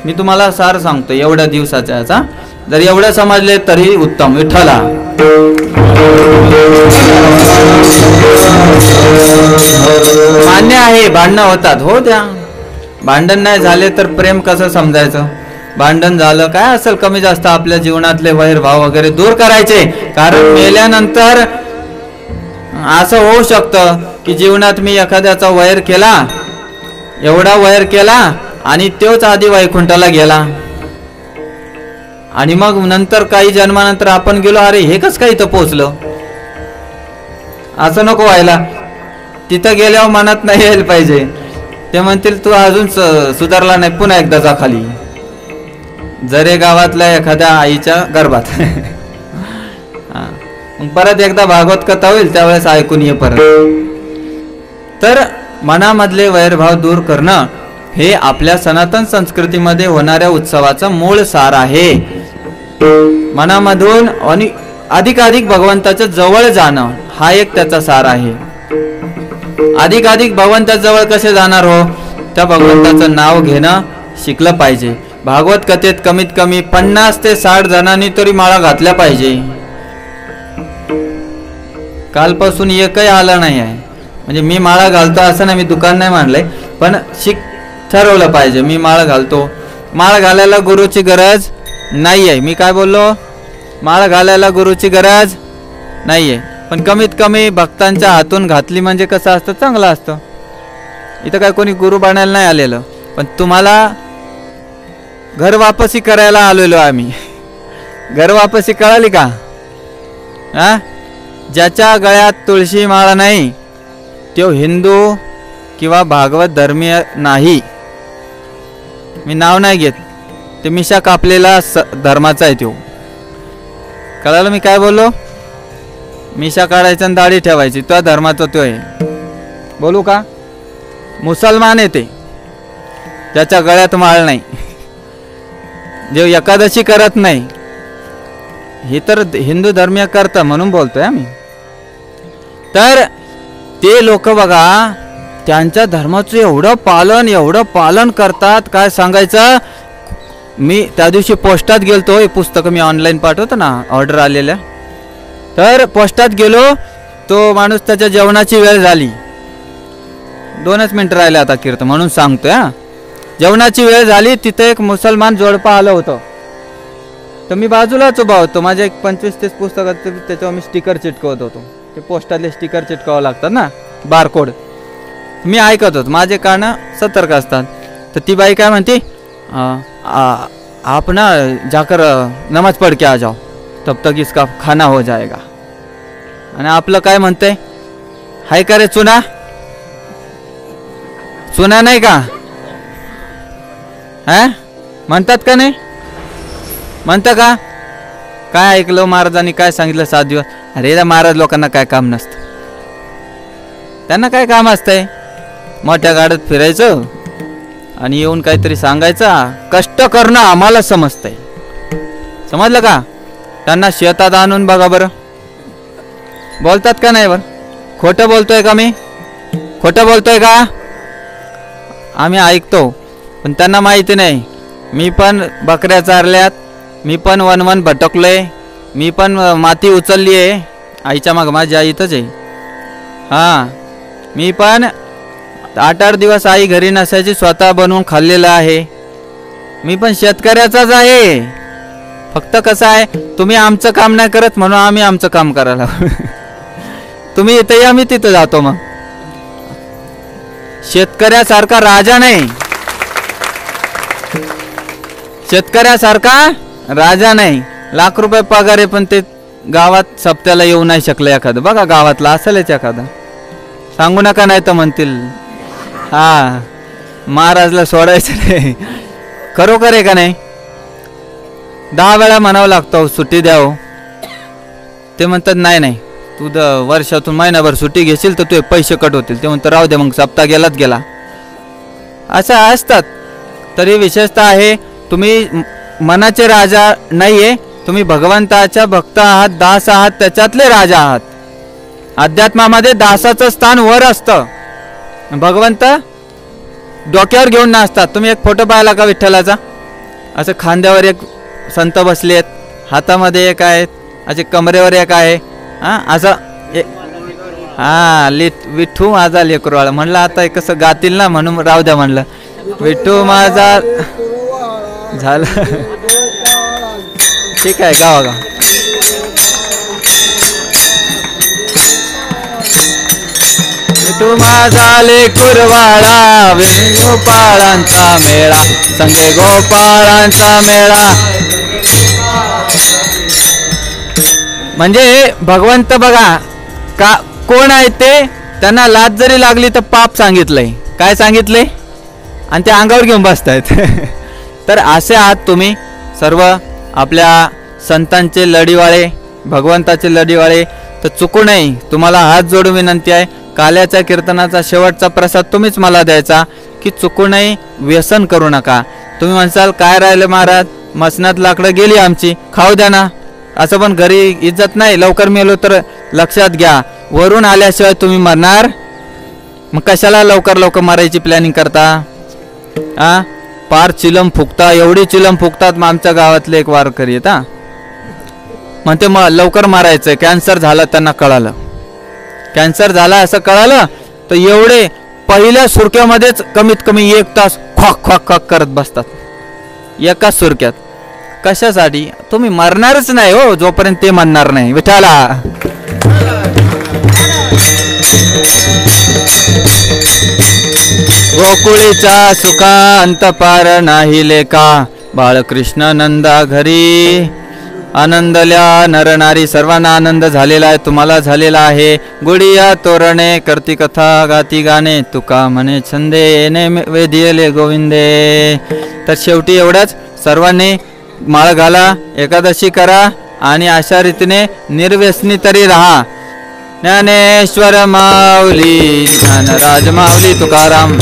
मी तुम्हाला सार सांगतो एवढ्या दिवसाच्या याचा, जर एवढं समजले तरी उत्तम. विठ्ठला मान्य आहे भांडणं होतात, हो द्या. भांडण नाही झाले तर प्रेम कसं समजायचं? भांडण झालं काय असेल कमी जास्त आपल्या जीवनातले वैरभाव वगैरे दूर करायचे. कारण मेल्यानंतर असं होऊ शकतं की जीवनात मी एखाद्याचा वैर केला, एवढा वैर केला आणि तोच आधी वैकुंठाला गेला आणि मग नंतर काही जन्मानंतर आपण गेलो, अरे हे कसं काय इथं पोचलं? असं नको व्हायला. तिथं गेल्यावर मनात नाही यायला पाहिजे. ते म्हणतील तू अजून सुधारला नाही, पुन्हा एकदा जा खाली, जरे गावातल्या एखाद्या आईच्या गर्भात. परत एकदा भागवत कथा होईल त्यावेळेस ऐकून ये परत. तर मनामधले वैरभाव दूर करणं हे आपल्या सनातन संस्कृतीमध्ये होणाऱ्या उत्सवाचं मूळ सार आहे. मनामधून आणि अधिकाधिक भगवंताच्या जवळ जाणं हा एक त्याचा सार आहे. अधिकाधिक भगवंताच्या जवळ कसे जाणार हो? त्या भगवंताचं नाव घेणं शिकलं पाहिजे. भागवत कथेत कमीत कमी 50 ते 60 जणांनी तरी माळा घातल्या पाहिजे. कालपासून एकही आला नाही आहे. म्हणजे मी माळा घालतो असं नाही, मी दुकान नाही मांडलंय, पण ठरवलं पाहिजे मी माळा घालतो. माळ घालायला गुरुची गरज नाहीये. मी काय बोललो? माळ घालायला गुरुची गरज नाहीये, पण कमीत कमी भक्तांच्या हातून घातली म्हणजे कसं असतं, चांगलं असतं. इथं काय कोणी गुरु बनायला नाही आलेलं, पण तुम्हाला घर वापसी करायला आलेलो आम्ही. घर वापसी कळाली का? हा, ज्याच्या गळ्यात तुळशी माळा नाही तो हिंदू किंवा भागवत धर्मीय नाही. मी नाव नाही घेत, ते मिशा कापलेला धर्माचा आहे तो. कळालं मी काय बोललो? मिशा काढायचा आणि दाढी ठेवायची, तो धर्माचा तो आहे. बोलू का? मुसलमान आहे ते, ज्याच्या गळ्यात माळ नाही, जे एकादशी करत नाही. हे तर हिंदू धर्मीय करतं म्हणून बोलतोय आम्ही. तर ते लोक बघा त्यांच्या धर्माचं एवढं पालन करतात, काय सांगायचं. मी त्या दिवशी पोस्टात गेलतो, हे पुस्तकं मी ऑनलाईन पाठवतो ना ऑर्डर आलेल्या, तर पोस्टात गेलो, तो माणूस त्याच्या जेवणाची वेळ झाली, 2च मिनिटं राहिले आता कीर्तन म्हणून सांगतोय. जेवणाची वेळ झाली, तिथे एक मुसलमान जोडपं आलं होतं. तर मी बाजूलाच उभा होतो, माझ्या एक 25-30 पुस्तकात त्याच्यावर मी स्टिकर चिटकवत होतो. ते पोस्टातले स्टिकर चिटकावं लागतात ना, बारकोड. मी ऐकत होतो, माझे कानं सतर्क असतात. तर ती बाई काय म्हणते, आप ना जाकर नमाज पढ़ के आ जाओ, तब तक इसका खाना हो जाएगा. आणि आपलं काय म्हणतंय, हाय का रे चुना? चुना नाही का? म्हणतात का नाही? म्हणतं का? काय ऐकलं महाराजांनी काय सांगितलं 7 दिवस? अरे महाराज लोकांना काय काम नसतं. त्यांना काय काम असतंय? मोठ्या गाड्यात फिरायचं आणि येऊन काहीतरी सांगायचा. कष्ट करणं आम्हाला समजतंय, समजलं का? त्यांना शेतात आणून बघा बरं, बोलतात का नाही? बरं खोटं बोलतोय का मी? खोटं बोलतोय का? आम्ही ऐकतो, पण त्यांना माहिती नाही. मी पण बकऱ्या चारल्यात, मी पण वन भटकलोय, मी पण माती उचलली आहे आईच्या मागं. माझी आई इथंच आहे. हां, मी पण 8-8 दिवस आई घरी नसायची, स्वतः बनवून खाल्लेलं आहे. मी पण शेतकऱ्याचाच आहे. फक्त कसं आहे, तुम्ही आमचं काम नाही करत म्हणून आम्ही आमचं काम करायला तुम्ही इथे या, मी तिथं जातो. मग शेतकऱ्यासारखा राजा नाही, शेतकऱ्यासारखा राजा नाही. लाख रुपये पगार आहे, पण ते गावात सप्त्याला येऊ नाही शकलं एखादं. बघा गावातला असेलच एखादा, सांगू नका नाही तर म्हणतील हा महाराजला सोडायचं नाही. खरोखर आहे का नाही? 10 वेळा म्हणावं लागतं सुट्टी द्यावं. ते म्हणतात नाही नाही, तू वर्षातून महिनाभर सुट्टी घेशील तर तुझे पैसे कट होतील. ते म्हणतात राहू दे, मग सप्ताह गेलाच गेला. असं असतात. तरी विशेषतः आहे, तुम्ही मनाचे राजा नाहीये, तुम्ही भगवंताच्या भक्त आहात, दास आहात, त्याच्यातले राजा आहात. अध्यात्मामध्ये दासाचं स्थान वर असतं. भगवंत डोक्यावर घेऊन नाचतात. तुम्ही एक फोटो पाहिला का विठ्ठलाचा? असं खांद्यावर एक संत बसले आहेत, हातामध्ये एक आहेत, असे कमरेवर एक आहे. असं विठ्ठू माझा लेकरवाळा म्हणलं. आता कसं गातील ना, म्हणून राहू द्या म्हणलं. विठ्ठू माझा झालं ठीक आहे, गावा. विठ्ठू माझा लेकरवाळा, गोपाळांचा मेळा, संगे गोपाळांचा मेळा. म्हणजे भगवंत बघा का कोण आहे ते, त्यांना लाज जरी लागली तर पाप सांगितलंय. काय सांगितले? आणि ते अंगावर घेऊन बसतायत. तर असे आहात तुम्ही सर्व आपल्या संतांचे लढीवाळे, भगवंताचे लढीवाळे. तर चुकू नये, तुम्हाला हात जोडून विनंती आहे. काल्याच्या कीर्तनाचा शेवटचा प्रसाद तुम्हीच मला द्यायचा, की चुकू नये, व्यसन करू नका. तुम्ही म्हणसाल काय राहिलं महाराज, मसनात लाकडं गेली आमची, खाऊ द्या ना. असं पण घरी इज्जत नाही. लवकर मेलो तर लक्षात घ्या, वरून आल्याशिवाय तुम्ही मरणार. मग कशाला लवकर लवकर मारायची प्लॅनिंग करता? पार चिलम फुकता, एवढी चिलम फुकतात. मग आमच्या गावातले एक वारकरी आहेत, म्हणते मग लवकर मारायचं. कॅन्सर झालं, त्यांना कळालं. कॅन्सर झाला असं कळालं तर एवढे पहिल्या सुरक्यामध्येच कमीत कमी 1 तास ख्वाक ख्वाक ख्वाक करत बसतात, एकाच सुरक्यात. कशासाठी? तुम्ही मरणारच नाही हो, जोपर्यंत ते म्हणणार नाही विठाला. गोकुळीचा सुखांत पार नाही लेखा, बाळकृष्ण नंदा घरी. आनंदल्या नरनारी, सर्वांना आनंद झालेला आहे, तुम्हाला झालेला आहे. गुडिया तोरणे करती कथा गाती गाणे, तुका म्हणे छंदे ने वेदियले गोविंदे. तर शेवटी एवढंच, सर्वांनी माळ घाला, एकादशी करा आणि अशा रीतीने निर्व्यसनी तरी राहा. ज्ञानेश्वर माऊली, ज्ञानराज माऊली तुकाराम.